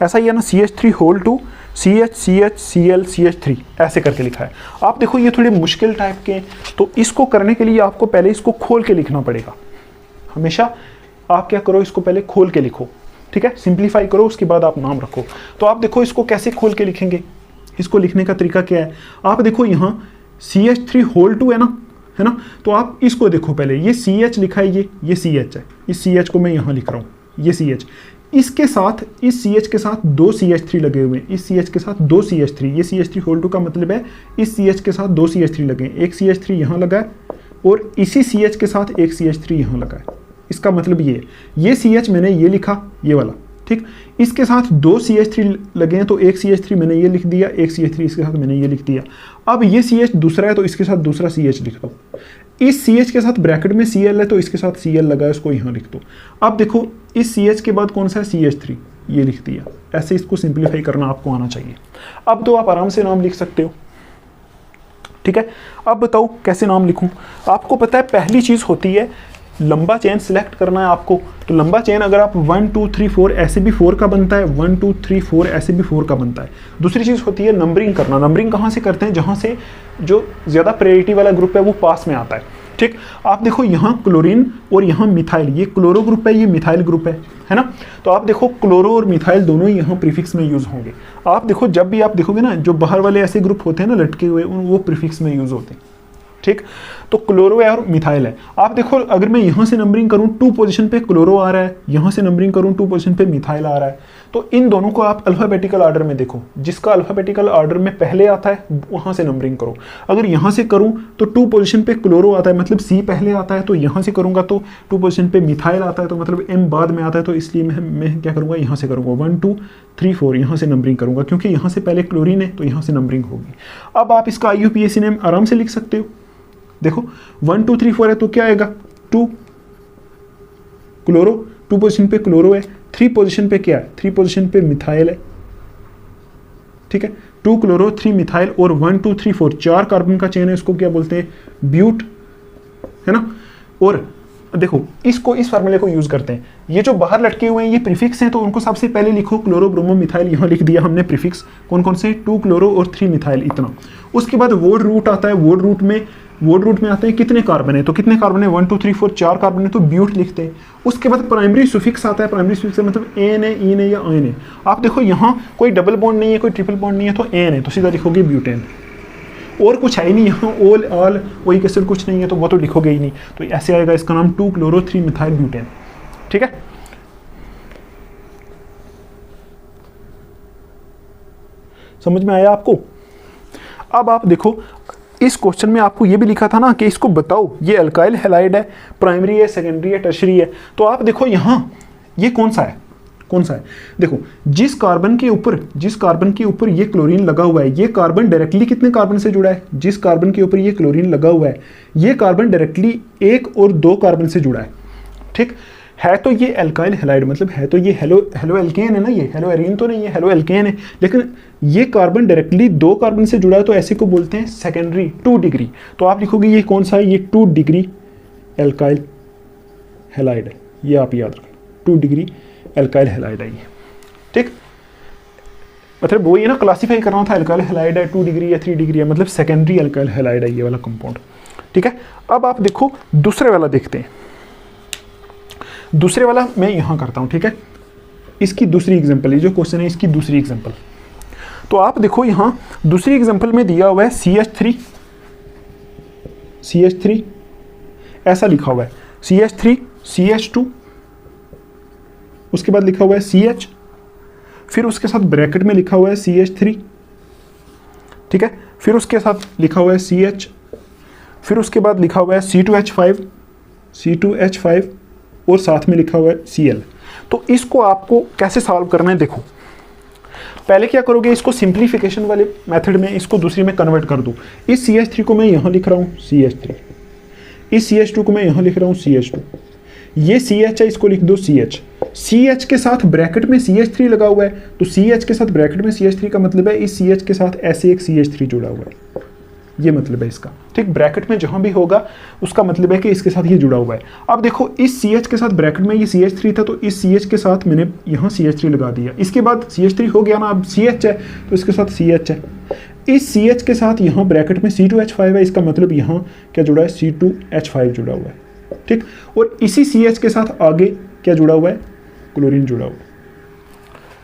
ऐसा ही है ना, CH3 whole 2, CH, CH, Cl, CH3 ऐसे करके लिखा है। आप देखो ये थोड़े मुश्किल टाइप के, तो इसको करने के लिए आपको पहले इसको खोल के लिखना पड़ेगा। हमेशा आप क्या करो, इसको पहले खोल के लिखो, ठीक है। सिंप्लीफाई करो, उसके बाद आप नाम रखो। तो आप देखो इसको कैसे खोल के लिखेंगे, इसको लिखने का तरीका क्या है। आप देखो यहाँ CH3 होल 2 है ना, तो आप इसको देखो पहले, ये CH लिखा है, ये CH है, इस CH को मैं यहाँ लिख रहा हूँ, ये CH, इसके साथ, इस CH के साथ 2 CH3 लगे हुए हैं, इस CH के साथ 2 CH3, ये CH3 होल 2 का मतलब है इस CH के साथ 2 CH3 लगे हैं, एक CH3 यहाँ लगा है और इसी CH के साथ एक CH3 यहाँ लगा है। इसका मतलब ये CH मैंने ये लिखा, ये वाला, ठीक। इसके साथ 2 CH3 लगे हैं, तो एक CH3 मैंने ये लिख दिया, एक CH3 इसके साथ मैंने ये लिख दिया। अब ये CH दूसरा है, तो इसके साथ दूसरा CH लिख दो। इस CH के साथ ब्रैकेट में Cl है, तो इसके साथ Cl लगा है, उसको यहाँ लिख दो। अब देखो इस CH के बाद कौन सा है, CH3, ये लिख दिया। ऐसे इसको सिंप्लीफाई करना आपको आना चाहिए। अब तो आप आराम से नाम लिख सकते हो, ठीक है। अब बताओ कैसे नाम लिखूं। आपको पता है पहली चीज़ होती है लंबा चेन सिलेक्ट करना है आपको। तो लंबा चेन अगर आप 1 2 3 4 ऐसे भी 4 का बनता है, 1 2 3 4 ऐसे भी 4 का बनता है। दूसरी चीज़ होती है नंबरिंग करना। नंबरिंग कहाँ से करते हैं, जहाँ से जो ज़्यादा प्रायोरिटी वाला ग्रुप है वो पास में आता है, ठीक। आप देखो यहाँ क्लोरीन और यहाँ मिथाइल, ये क्लोरो ग्रुप है, ये मिथाइल ग्रुप है ना। तो आप देखो क्लोरो और मिथाइल दोनों ही यहाँ प्रीफिक्स में यूज़ होंगे। आप देखो जब भी आप देखोगे ना, जो बाहर वाले ऐसे ग्रुप होते हैं ना लटके हुए, वो प्रीफिक्स में यूज़ होते हैं, ठीक। तो क्लोरो है और मिथाइल है। आप देखो अगर मैं यहाँ से नंबरिंग करूँ 2 पोजीशन पे क्लोरो आ रहा है, यहाँ से नंबरिंग करूँ 2 पोजीशन पे मिथाइल आ रहा है, तो इन दोनों को आप अल्फाबेटिकल ऑर्डर में देखो, जिसका अल्फाबेटिकल ऑर्डर में पहले आता है वहाँ से नंबरिंग करो। अगर यहाँ से करूँ तो 2 पोजीशन पे क्लोरो आता है, मतलब C पहले आता है, तो यहाँ से करूँगा तो 2 पोजीशन पे मिथाइल आता है, तो मतलब M बाद में आता है, तो इसलिए मैं क्या करूँगा, यहाँ से करूँगा 1 2 3 4 यहाँ से नंबरिंग करूँगा, क्योंकि यहाँ से पहले क्लोरीन है तो यहाँ से नंबरिंग होगी। अब आप इसका IUPAC नेम आराम से लिख सकते हो। देखो 1 2 3 4 है तो क्या आएगा, 2 क्लोरो, 2 पोजीशन पे क्लोरो है, 3 पोजीशन पे क्या है, 3 पोजीशन पे मिथाइल है, ठीक है। 2 क्लोरो 3 मिथाइल और 1 2 3 4 4 कार्बन का चेन है, इसको क्या बोलते हैं, ब्यूट, है ना। और देखो इसको, इस फार्मूले को यूज करते हैं। ये जो बाहर लटके हुए हैं ये प्रीफिक्स हैं, तो उनको सबसे पहले लिखो, क्लोरो ब्रोमो मिथाइल, यहाँ लिख दिया हमने प्रीफिक्स कौन कौन से, 2 क्लोरो और 3 मिथाइल, इतना। उसके बाद वर्ड रूट आता है, वर्ड रूट में आते हैं कितने कार्बन है, तो कितने कार्बन है, 1 2 3 4 4 कार्बन है, तो ब्यूट लिखते हैं। उसके बाद प्राइमरी सुफिक्स आता है, प्राइमरी सुफिक्स मतलब एन है, ईन है या आयन है। आप देखो यहाँ कोई डबल बॉन्ड नहीं है, कोई ट्रिपल बॉन्ड नहीं है, तो एन है, तो सीधा लिखोगे ब्यूटेन। और कुछ है ही नहीं यहाँ, ओल आल ओइक एसिड कुछ नहीं है, तो वो तो लिखोगे ही नहीं, तो ऐसे आएगा इसका नाम 2 क्लोरो 3 मिथाइल ब्यूटेन, ठीक है। समझ में आया आपको। अब आप देखो इस क्वेश्चन में आपको ये भी लिखा था ना कि इसको बताओ ये अल्काइल हैलाइड है, प्राइमरी है, सेकेंडरी है, टर्शरी है। तो आप देखो यहाँ ये कौन सा है, देखो जिस कार्बन के ऊपर ये क्लोरीन लगा हुआ है, ये कार्बन डायरेक्टली कितने कार्बन से जुड़ा है, जिस कार्बन के ऊपर ये क्लोरीन लगा हुआ है ये कार्बन डायरेक्टली 1 और 2 कार्बन से जुड़ा है, ठीक। है तो ये एल्काइल हैलाइड, मतलब है तो ये हेलो एल्केन है ना, ये हेलो एरीन तो नहीं है, हेलो एल्केन है, लेकिन ये कार्बन डायरेक्टली 2 कार्बन से जुड़ा है, तो ऐसे को बोलते हैं सेकेंडरी 2 डिग्री। तो आप लिखोगे ये कौन सा है, ये 2 डिग्री एल्काइल हैलाइड है, ये आप याद रखना, 2 डिग्री एल्काइल हैलाइड है ये, ठीक। मतलब वो ये ना क्लासीफाई करना था, एल्काइल हैलाइड है 2 डिग्री या 3 डिग्री है, मतलब सेकेंडरी एल्काइल हैलाइड है ये वाला कंपाउंड, ठीक है। अब आप देखो दूसरे वाला देखते हैं, दूसरे वाला मैं यहां करता हूं, ठीक है। इसकी दूसरी एग्जांपल, ये जो क्वेश्चन है इसकी दूसरी एग्जांपल, तो आप देखो यहां दूसरी एग्जांपल में दिया हुआ है CH3 ऐसा लिखा हुआ है, CH3 CH2, उसके बाद लिखा हुआ है CH, फिर उसके साथ ब्रैकेट में लिखा हुआ है CH3, ठीक है, फिर उसके साथ लिखा हुआ है CH, फिर उसके बाद लिखा हुआ है C2H5 और साथ में लिखा हुआ है Cl। तो इसको आपको कैसे सॉल्व करना है, देखो पहले क्या करोगे, इसको सिंप्लीफिकेशन वाले मेथड में इसको दूसरी में कन्वर्ट कर दो। इस CH3 को मैं यहां लिख रहा हूं CH3, इस CH2 को मैं यहां लिख रहा हूं CH2, ये CH है, इसको लिख दो CH, CH के साथ ब्रैकेट में CH3 लगा हुआ है, तो CH के साथ ब्रैकेट में CH3 का मतलब है इस CH के साथ ऐसे एक CH3 जुड़ा हुआ है, ये मतलब है इसका, ठीक। ब्रैकेट में जहां भी होगा उसका मतलब है कि इसके साथ ये जुड़ा हुआ है। अब देखो इस CH के साथ ब्रैकेट में ये CH3 था, तो इस CH के साथ मैंने यहाँ CH3 लगा दिया, इसके बाद CH3 हो गया ना, अब CH है तो इसके साथ CH है, इस CH के साथ यहाँ ब्रैकेट में C2H5 है, इसका मतलब यहाँ क्या जुड़ा है, C2H5 जुड़ा हुआ है, ठीक। और इसी CH के साथ आगे क्या जुड़ा हुआ है, क्लोरीन जुड़ा हुआ है,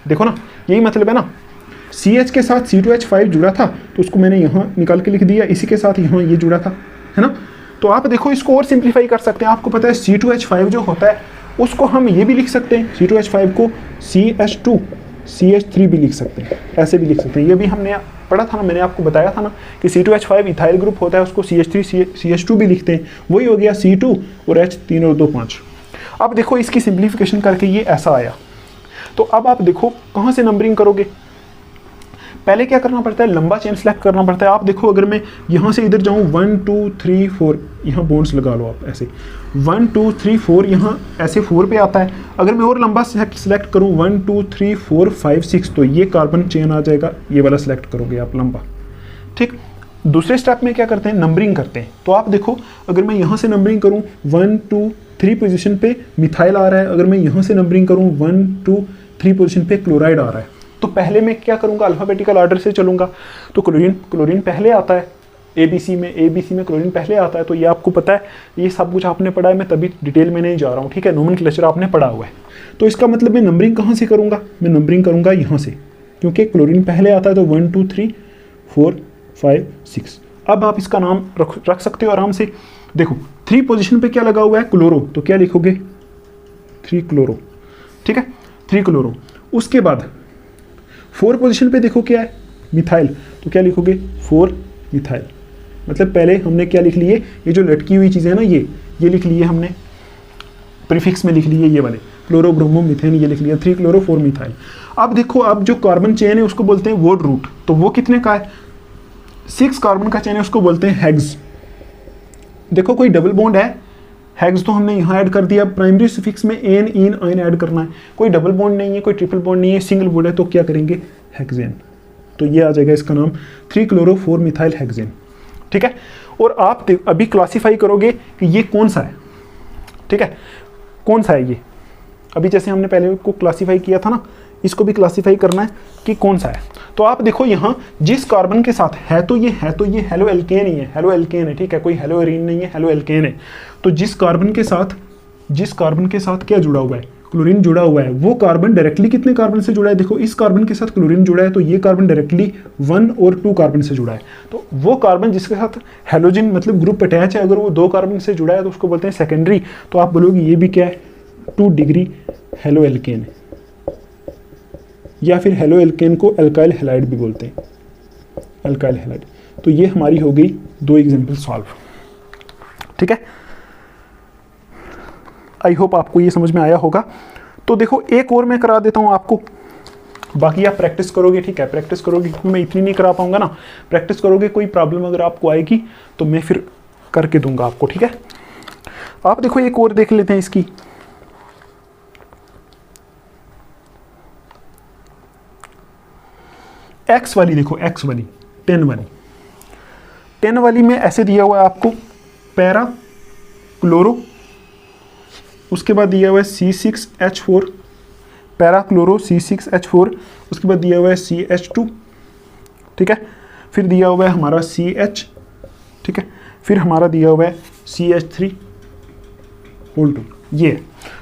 देखो ना, यही मतलब है ना, CH के साथ C2H5 जुड़ा था तो उसको मैंने यहाँ निकाल के लिख दिया, इसी के साथ यहाँ ये जुड़ा था, है ना। तो आप देखो इसको और सिंप्लीफाई कर सकते हैं, आपको पता है C2H5 जो होता है उसको हम ये भी लिख सकते हैं, C2H5 को CH2 CH3 भी लिख सकते हैं, ऐसे भी लिख सकते हैं, ये भी हमने पढ़ा था ना, मैंने आपको बताया था ना कि C2H5 इथाइल ग्रुप होता है, उसको CH3 CH2 भी लिखते हैं, वही हो गया C2 और H 3 और 2 5। अब देखो इसकी सिंप्लीफिकेशन करके ये ऐसा आया, तो अब आप देखो कहाँ से नंबरिंग करोगे, पहले क्या करना पड़ता है, लंबा चेन सेलेक्ट करना पड़ता है। आप देखो अगर मैं यहाँ से इधर जाऊँ 1 2 3 4, यहाँ बॉन्ड्स लगा लो आप ऐसे 1 2 3 4, यहाँ ऐसे 4 पे आता है। अगर मैं और लंबा सेलेक्ट करूँ 1 2 3 4 5 6, तो ये कार्बन चेन आ जाएगा, ये वाला सेलेक्ट करोगे आप लंबा, ठीक। दूसरे स्टेप में क्या करते हैं, नंबरिंग करते हैं। तो आप देखो अगर मैं यहाँ से नंबरिंग करूँ 1 2 3 पोजीशन पे मिथाइल आ रहा है, अगर मैं यहाँ से नंबरिंग करूँ 1 2 3 पोजीशन पे क्लोराइड आ रहा है, तो पहले मैं क्या करूँगा, अल्फ़ाबेटिकल ऑर्डर से चलूँगा। तो क्लोरीन पहले आता है, ABC में क्लोरीन पहले आता है, तो ये आपको पता है, ये सब कुछ आपने पढ़ा है, मैं तभी डिटेल में नहीं जा रहा हूँ, ठीक है, नोमेनक्लेचर आपने पढ़ा हुआ है। तो इसका मतलब मैं नंबरिंग कहाँ से करूँगा, मैं नंबरिंग करूँगा यहाँ से, क्योंकि क्लोरीन पहले आता है, तो 1 2 3 4 5 6। अब आप इसका नाम रख सकते हो आराम से। देखो 3 पोजीशन पे क्या लगा हुआ है, क्लोरो, तो क्या लिखोगे 3 क्लोरो, ठीक है, 3 क्लोरो। उसके बाद 4 पोजीशन पे देखो क्या है, मिथाइल, तो क्या लिखोगे 4 मिथाइल। मतलब पहले हमने क्या लिख लिए, ये जो लटकी हुई चीज़ें हैं ना, ये लिख लिए हमने, प्रीफिक्स में लिख लिए ये वाले, क्लोरो ब्रोमो मिथेन, ये लिख लिया 3 क्लोरो 4 मिथाइल। अब देखो अब जो कार्बन चेन है उसको बोलते हैं वोड रूट, तो वो कितने का है, 6 कार्बन का चेन है, उसको बोलते हैं हेक्स। देखो कोई डबल बॉन्ड है, हेक्स तो हमने यहाँ ऐड कर दिया, प्राइमरी सुफिक्स में एन इन आइन ऐड करना है, कोई डबल बॉन्ड नहीं है, कोई ट्रिपल बॉन्ड नहीं है, सिंगल बॉन्ड है, तो क्या करेंगे हेक्सेन, तो ये आ जाएगा इसका नाम 3 क्लोरो 4 मिथाइल हेक्सेन, ठीक है। और आप अभी क्लासीफाई करोगे कि ये कौन सा है, ठीक है, कौन सा है ये, अभी जैसे हमने पहले को क्लासीफाई किया था ना, इसको भी क्लासीफाई करना है कि कौन सा है। तो आप देखो यहाँ जिस कार्बन के साथ है तो ये हेलो एल्केन ही है, हेलो एल्केन है, ठीक है, कोई हेलो एरीन नहीं है, हेलो एल्केन है। तो जिस कार्बन के साथ क्या जुड़ा हुआ है, क्लोरीन जुड़ा हुआ है, वो कार्बन डायरेक्टली कितने कार्बन से जुड़ा है, देखो इस कार्बन के साथ क्लोरीन जुड़ा है, तो ये कार्बन डायरेक्टली 1 और 2 कार्बन से जुड़ा है। तो वो कार्बन जिसके साथ हेलोजन मतलब ग्रुप अटैच है, अगर वो 2 कार्बन से जुड़ा है तो उसको बोलते हैं सेकेंडरी। तो आप बोलोगे ये भी क्या है, 2 डिग्री हेलो एल्केन है, या फिर हेलो एल्केन को एल्काइल हैलाइड भी बोलते हैं, एल्काइल हैलाइड। तो ये हमारी हो गई 2 एग्जांपल सॉल्व, ठीक है। आई होप आपको ये समझ में आया होगा। तो देखो एक और मैं करा देता हूँ आपको, बाकी आप प्रैक्टिस करोगे, ठीक है, प्रैक्टिस करोगे, क्योंकि मैं इतनी नहीं करा पाऊंगा ना, प्रैक्टिस करोगे, कोई प्रॉब्लम अगर आपको आएगी तो मैं फिर करके दूंगा आपको, ठीक है। आप देखो एक और देख लेते हैं इसकी, एक्स वाली देखो, एक्स वाली 10 वाली, 10 वाली में ऐसे दिया हुआ है आपको पैरा क्लोरो, उसके बाद दिया हुआ है C6H4, पैरा क्लोरो C6H4, उसके बाद दिया हुआ है CH2, ठीक है, फिर दिया हुआ है हमारा CH, ठीक है, फिर हमारा दिया हुआ है CH3 ये।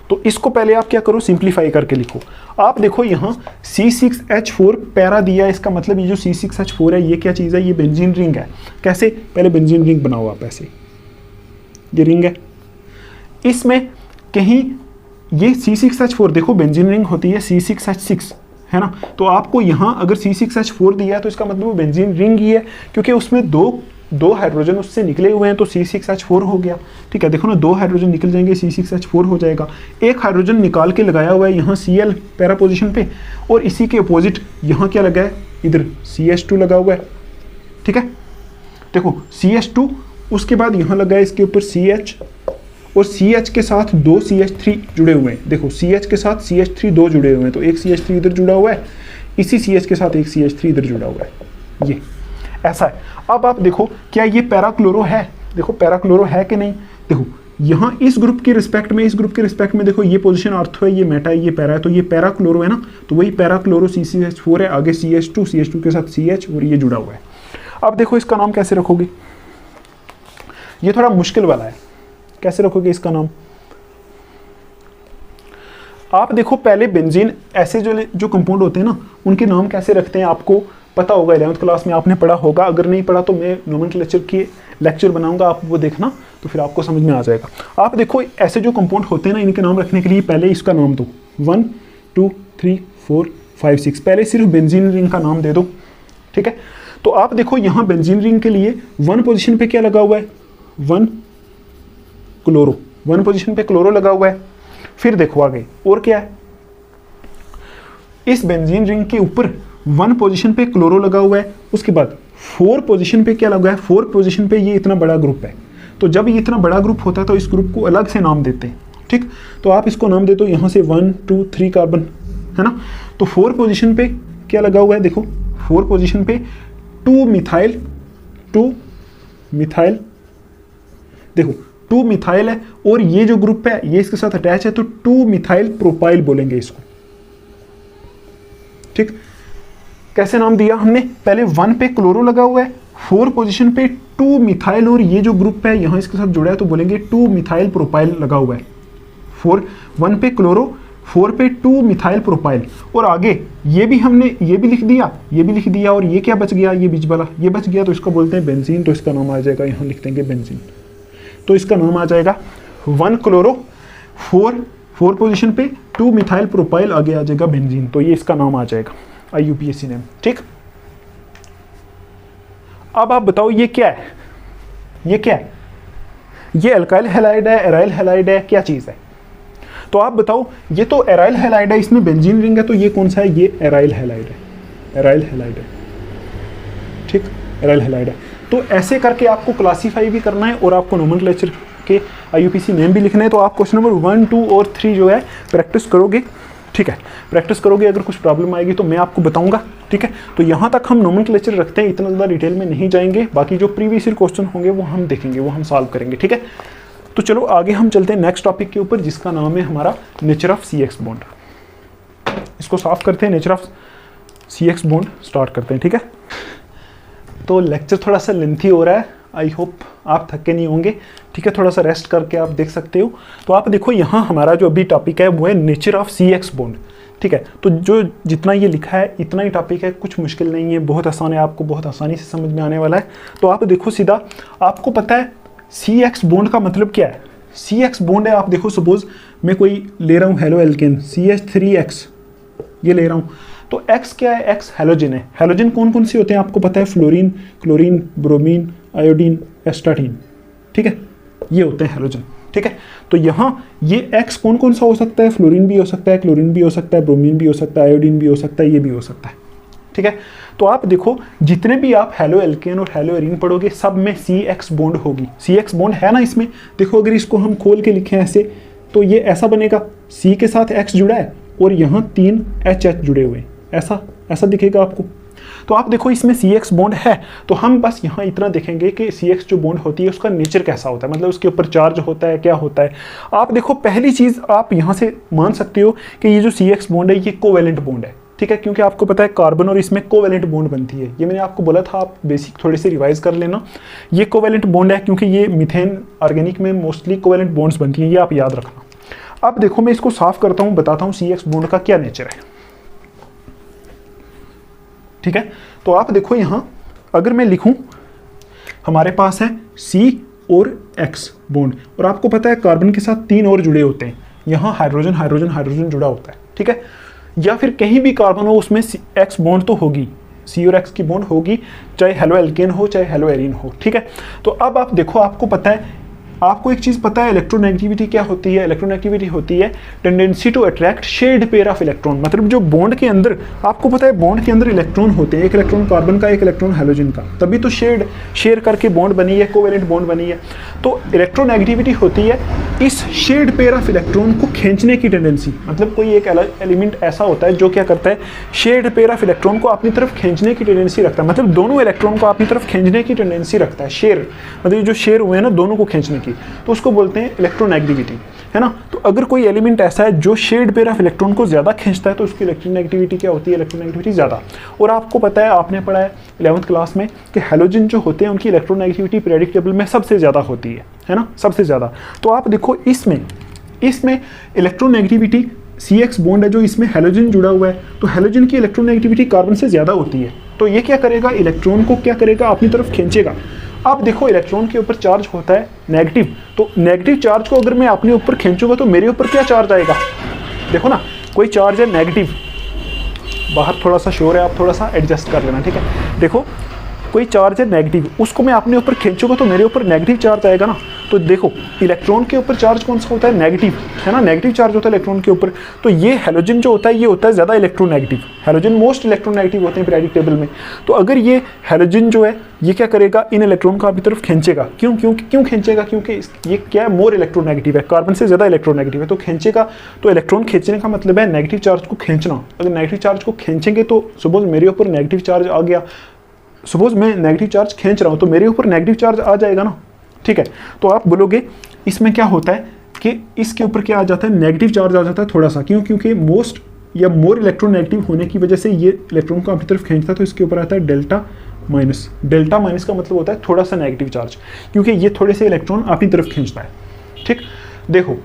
तो इसको पहले आप क्या करो, सिंप्लीफाई करके लिखो। आप देखो यहाँ C6H4 पैरा दिया, इसका मतलब ये जो C6H4 है ये क्या चीज़ है, ये बेंजीन रिंग है। कैसे, पहले बेंजीन रिंग बनाओ आप, ऐसे ये रिंग है, इसमें कहीं ये C6H4 देखो बेंजीन रिंग होती है C6H6 है ना, तो आपको यहाँ अगर C6H4 दिया है तो इसका मतलब वो बेंजीन रिंग ही है, क्योंकि उसमें दो हाइड्रोजन उससे निकले हुए हैं, तो C6H4 हो गया। ठीक है, देखो ना, 2 हाइड्रोजन निकल जाएंगे, C6H4 हो जाएगा। एक हाइड्रोजन निकाल के लगाया हुआ है यहाँ Cl पैरा पोजीशन पे, और इसी के अपोजिट यहाँ क्या लगा है, इधर CH2 लगा हुआ है। ठीक है, देखो CH2, उसके बाद यहाँ लगा है इसके ऊपर CH, और CH के साथ 2 CH3 जुड़े हुए हैं। देखो CH के साथ CH3 2 जुड़े हुए हैं, तो एक CH3 इधर जुड़ा हुआ है, इसी CH के साथ एक CH3 इधर जुड़ा हुआ है, ये ऐसा है। अब आप देखो क्या ये पैराक्लोरो है, देखो पैराक्लोरो है कि नहीं। देखो यहाँ इस ग्रुप के रिस्पेक्ट में, इस ग्रुप के रिस्पेक्ट में देखो ये पोजीशन ऑर्थो है, ये मेटा है, ये पैरा है, तो ये पैराक्लोरो है ना, तो वही पैराक्लोरो C6H4 है, आगे CH2, CH2 के साथ CH, और ये जुड़ा हुआ है। अब देखो इसका नाम कैसे रखोगे, ये थोड़ा मुश्किल वाला है, कैसे रखोगे इसका नाम। आप देखो पहले बेंजीन ऐसे जो कंपाउंड होते हैं ना, उनके नाम कैसे रखते हैं आपको पता होगा, 11th क्लास में आपने पढ़ा होगा। अगर नहीं पढ़ा तो मैं नोमेनक्लेचर की लेक्चर बनाऊंगा, आप वो देखना, तो फिर आपको समझ में आ जाएगा। आप देखो ऐसे जो कंपाउंड होते हैं ना, इनके नाम रखने के लिए पहले इसका नाम दो, 1 2 3 4 5 6, पहले सिर्फ बेंजीन रिंग का नाम दे दो। ठीक है, तो आप देखो यहाँ बेंजीन रिंग के लिए 1 पोजिशन पे क्या लगा हुआ है, 1 क्लोरो, 1 पोजिशन पे क्लोरो लगा हुआ है। फिर देखो आगे और क्या है, इस बेंजीन रिंग के ऊपर 1 पोजीशन पे क्लोरो लगा हुआ है, उसके बाद 4 पोजीशन पे क्या लगा है, 4 पोजीशन पे ये इतना बड़ा ग्रुप है। तो जब ये इतना बड़ा ग्रुप होता है तो इस ग्रुप को अलग से नाम देते हैं। ठीक, तो आप इसको नाम दे दो यहाँ से 1 2 3 कार्बन, है ना। तो 4 पोजीशन पे क्या लगा हुआ है, देखो 4 पोजीशन पे 2 मिथाइल, देखो 2 मिथाइल है, और ये जो ग्रुप है ये इसके साथ अटैच है, तो 2 मिथाइल प्रोपाइल बोलेंगे इसको। ठीक, कैसे नाम दिया हमने, पहले 1 पे क्लोरो लगा हुआ है, 4 पोजीशन पे 2 मिथाइल, और ये जो ग्रुप है यहाँ इसके साथ जुड़ा है, तो बोलेंगे 2 मिथाइल प्रोपाइल लगा हुआ है। 1 पे क्लोरो, 4 पे 2 मिथाइल प्रोपाइल, और आगे ये भी हमने ये भी लिख दिया, ये भी लिख दिया, और ये क्या बच गया, ये बीच वाला ये बच गया, तो इसको बोलते हैं बेंजीन। तो इसका नाम आ जाएगा, यहाँ लिख देंगे बेंजीन, तो इसका नाम आ जाएगा 1 क्लोरो, 4 पोजीशन पे 2 मिथाइल प्रोपाइल, आगे आ जाएगा बेंजीन। तो ये इसका नाम आ जाएगा IUPAC नेम। ठीक, अब आप बताओ ये क्या है, ये क्या है, ये अल्काइल हैलाइड है, एराइल हैलाइड है, क्या चीज है। तो आप बताओ, ये तो एराइल हैलाइड है, इसमें बेंजीन रिंग है, तो ये कौन सा है, ये एराइल हैलाइड है, एराइल हैलाइड है। ठीक, एराइल हैलाइड है। तो ऐसे करके आपको क्लासीफाई भी करना है, और आपको नोमेनक्लेचर के IUPAC नेम भी लिखना है। तो आप क्वेश्चन नंबर 1 2 और 3 जो है प्रैक्टिस करोगे। ठीक है, प्रैक्टिस करोगे, अगर कुछ प्रॉब्लम आएगी तो मैं आपको बताऊंगा। ठीक है, तो यहाँ तक हम नोमेनक्लेचर रखते हैं, इतना ज़्यादा डिटेल में नहीं जाएंगे। बाकी जो प्रीवियस ईयर क्वेश्चन होंगे वो हम देखेंगे, वो हम सॉल्व करेंगे। ठीक है, तो चलो आगे हम चलते हैं नेक्स्ट टॉपिक के ऊपर, जिसका नाम है हमारा नेचर ऑफ CX बॉन्ड। इसको साफ करते हैं, nature of CX bond start करते हैं। ठीक है, तो लेक्चर थोड़ा सा लेंथी हो रहा है, आई होप आप थके नहीं होंगे। ठीक है, थोड़ा सा रेस्ट करके आप देख सकते हो। तो आप देखो यहाँ हमारा जो अभी टॉपिक है वो है नेचर ऑफ CX बॉन्ड। ठीक है, तो जो जितना ये लिखा है इतना ही टॉपिक है, कुछ मुश्किल नहीं है, बहुत आसान है, आपको बहुत आसानी से समझ में आने वाला है। तो आप देखो सीधा, आपको पता है CX बॉन्ड का मतलब क्या है। CX बॉन्ड है, आप देखो सपोज मैं कोई ले रहा हूँ हेलो एल्केन CH3X, ये ले रहा हूँ, तो X क्या है, X हेलोजन है। हेलोजन कौन कौन से होते हैं आपको पता है, fluorine, chlorine, bromine, iodine, astatine. ठीक है, ये होते हैं हेलोजन। ठीक है, तो यहाँ ये X कौन कौन सा हो सकता है, फ्लोरीन भी हो सकता है, क्लोरीन भी हो सकता है, ब्रोमीन भी हो सकता है, आयोडीन भी हो सकता है, ये भी हो सकता है। ठीक है, तो आप देखो जितने भी आप हेलो एल्केन और हेलो एरीन पढ़ोगे सब में CX बॉन्ड होगी। CX बॉन्ड है ना इसमें, देखो अगर इसको हम खोल के लिखें ऐसे, तो ये ऐसा बनेगा, C के साथ X जुड़ा है और यहाँ 3 HH जुड़े हुए हैं, ऐसा दिखेगा आपको। तो आप देखो इसमें CX बॉन्ड है, तो हम बस यहाँ इतना देखेंगे कि CX जो बॉन्ड होती है उसका नेचर कैसा होता है, मतलब उसके ऊपर चार्ज होता है, क्या होता है। आप देखो पहली चीज़ आप यहाँ से मान सकते हो कि ये जो CX बॉन्ड है ये कोवेलेंट बॉन्ड है, ठीक है, क्योंकि आपको पता है कार्बन और इसमें कोवेलेंट बॉन्ड बनती है। ये मैंने आपको बोला था, आप बेसिक थोड़े से रिवाइज कर लेना। ये कोवेलेंट बॉन्ड है क्योंकि ये मीथेन ऑर्गेनिक में मोस्टली कोवेलेंट बॉन्ड्स बनती हैं, ये आप याद रखना। अब देखो मैं इसको साफ करता हूँ, बताता हूँ CX बॉन्ड का क्या नेचर है, ठीक है। तो आप देखो यहाँ अगर मैं लिखूँ, हमारे पास है C और X बॉन्ड, और आपको पता है कार्बन के साथ 3 और जुड़े होते हैं, यहाँ हाइड्रोजन हाइड्रोजन हाइड्रोजन जुड़ा होता है, ठीक है। या फिर कहीं भी कार्बन हो उसमें X बॉन्ड तो होगी, C और X की बॉन्ड होगी, चाहे हेलो एल्केन हो चाहे हेलो एरीन हो, ठीक है। तो अब आप देखो, आपको पता है, आपको एक चीज़ पता है इलेक्ट्रोनेगेटिविटी क्या होती है। इलेक्ट्रोनेगेटिविटी होती है tendency to attract shared pair of electron, मतलब जो बॉन्ड के अंदर, आपको पता है बॉन्ड के अंदर इलेक्ट्रॉन होते हैं, एक इलेक्ट्रॉन कार्बन का एक इलेक्ट्रॉन हाइड्रोजन का, तभी तो शेयर करके बॉन्ड बनी है, कोवेलेंट बॉन्ड बनी है। तो इलेक्ट्रोनेगेटिविटी होती है इस शेयर्ड पेयर ऑफ इलेक्ट्रॉन को खींचने की टेंडेंसी, मतलब कोई एक एलिमेंट ऐसा होता है जो क्या करता है, शेयर्ड पेयर ऑफ इलेक्ट्रॉन को अपनी तरफ खींचने की टेंडेंसी रखता है, मतलब दोनों इलेक्ट्रॉन को अपनी तरफ खींचने की टेंडेंसी रखता है। शेयर मतलब जो शेयर हुए हैं ना दोनों को खींचने की, तो उसको बोलते हैं इलेक्ट्रोनेगेटिविटी, है ना। तो अगर कोई एलिमेंट ऐसा है जो शेयर्ड पेयर ऑफ इलेक्ट्रॉन को ज़्यादा खींचता है तो उसकी इलेक्ट्रोनेगेटिविटी क्या होती है, इलेक्ट्रोनेगेटिविटी ज़्यादा। और आपको पता है, आपने पढ़ा है 11th क्लास में कि हैलोजन जो होते हैं उनकी इलेक्ट्रोनेगेटिविटी पीरियोडिक टेबल में सबसे ज़्यादा होती है ना, सबसे ज़्यादा। तो आप देखो इसमें इलेक्ट्रोनेगेटिविटी CX बॉन्ड है जो इसमें हैलोजन जुड़ा हुआ है, तो हैलोजन की इलेक्ट्रोनेगेटिविटी कार्बन से ज़्यादा होती है। तो ये क्या करेगा, इलेक्ट्रॉन को क्या करेगा, अपनी तरफ खींचेगा। अब देखो इलेक्ट्रॉन के ऊपर चार्ज होता है नेगेटिव, तो नेगेटिव चार्ज को अगर मैं अपने ऊपर खींचूंगा तो मेरे ऊपर क्या चार्ज आएगा, देखो ना, कोई चार्ज है नेगेटिव, बाहर थोड़ा सा शोर है, आप थोड़ा सा एडजस्ट कर लेना, ठीक है। देखो कोई चार्ज है नेगेटिव, उसको मैं अपने ऊपर खींचूंगा तो मेरे ऊपर नेगेटिव चार्ज आएगा ना। तो देखो इलेक्ट्रॉन के ऊपर चार्ज कौन सा होता है, नेगेटिव, है ना, नेगेटिव चार्ज होता है इलेक्ट्रॉन के ऊपर। तो ये हैलोजन जो होता है ये होता है ज़्यादा इलेक्ट्रोनेगेटिव, हैलोजन मोस्ट इलेक्ट्रोनेगेटिव होते हैं पीरियोडिक टेबल में। तो अगर ये हैलोजन जो है ये क्या करेगा, इन इलेक्ट्रॉन को अपनी तरफ खींचेगा। क्यों खींचेगा, क्योंकि ये क्या है, मोर इलेक्ट्रोनेगेटिव है, कार्बन से ज़्यादा इलेक्ट्रोनेगेटिव है, तो खींचेगा। तो इलेक्ट्रॉन खींचने का मतलब है नेगेटिव चार्ज को खींचना। अगर नेगेटिव चार्ज को खींचेंगे तो सपोज मेरे ऊपर नेगेटिव चार्ज आ गया, सपोज मैं नेगेटिव चार्ज खींच रहा हूँ तो मेरे ऊपर नेगेटिव चार्ज आ जाएगा ना, ठीक है। तो आप बोलोगे इसमें क्या होता है कि इसके ऊपर क्या आ जाता है, नेगेटिव चार्ज आ जाता है थोड़ा सा, क्योंकि मोस्ट या मोर इलेक्ट्रोनेगेटिव होने की वजह से ये इलेक्ट्रॉन को अपनी तरफ खींचता है, तो इसके ऊपर आता है डेल्टा माइनस। डेल्टा माइनस का मतलब होता है थोड़ा सा नेगेटिव चार्ज, क्योंकि ये थोड़े से इलेक्ट्रॉन अपनी तरफ खींचता है, ठीक। देखो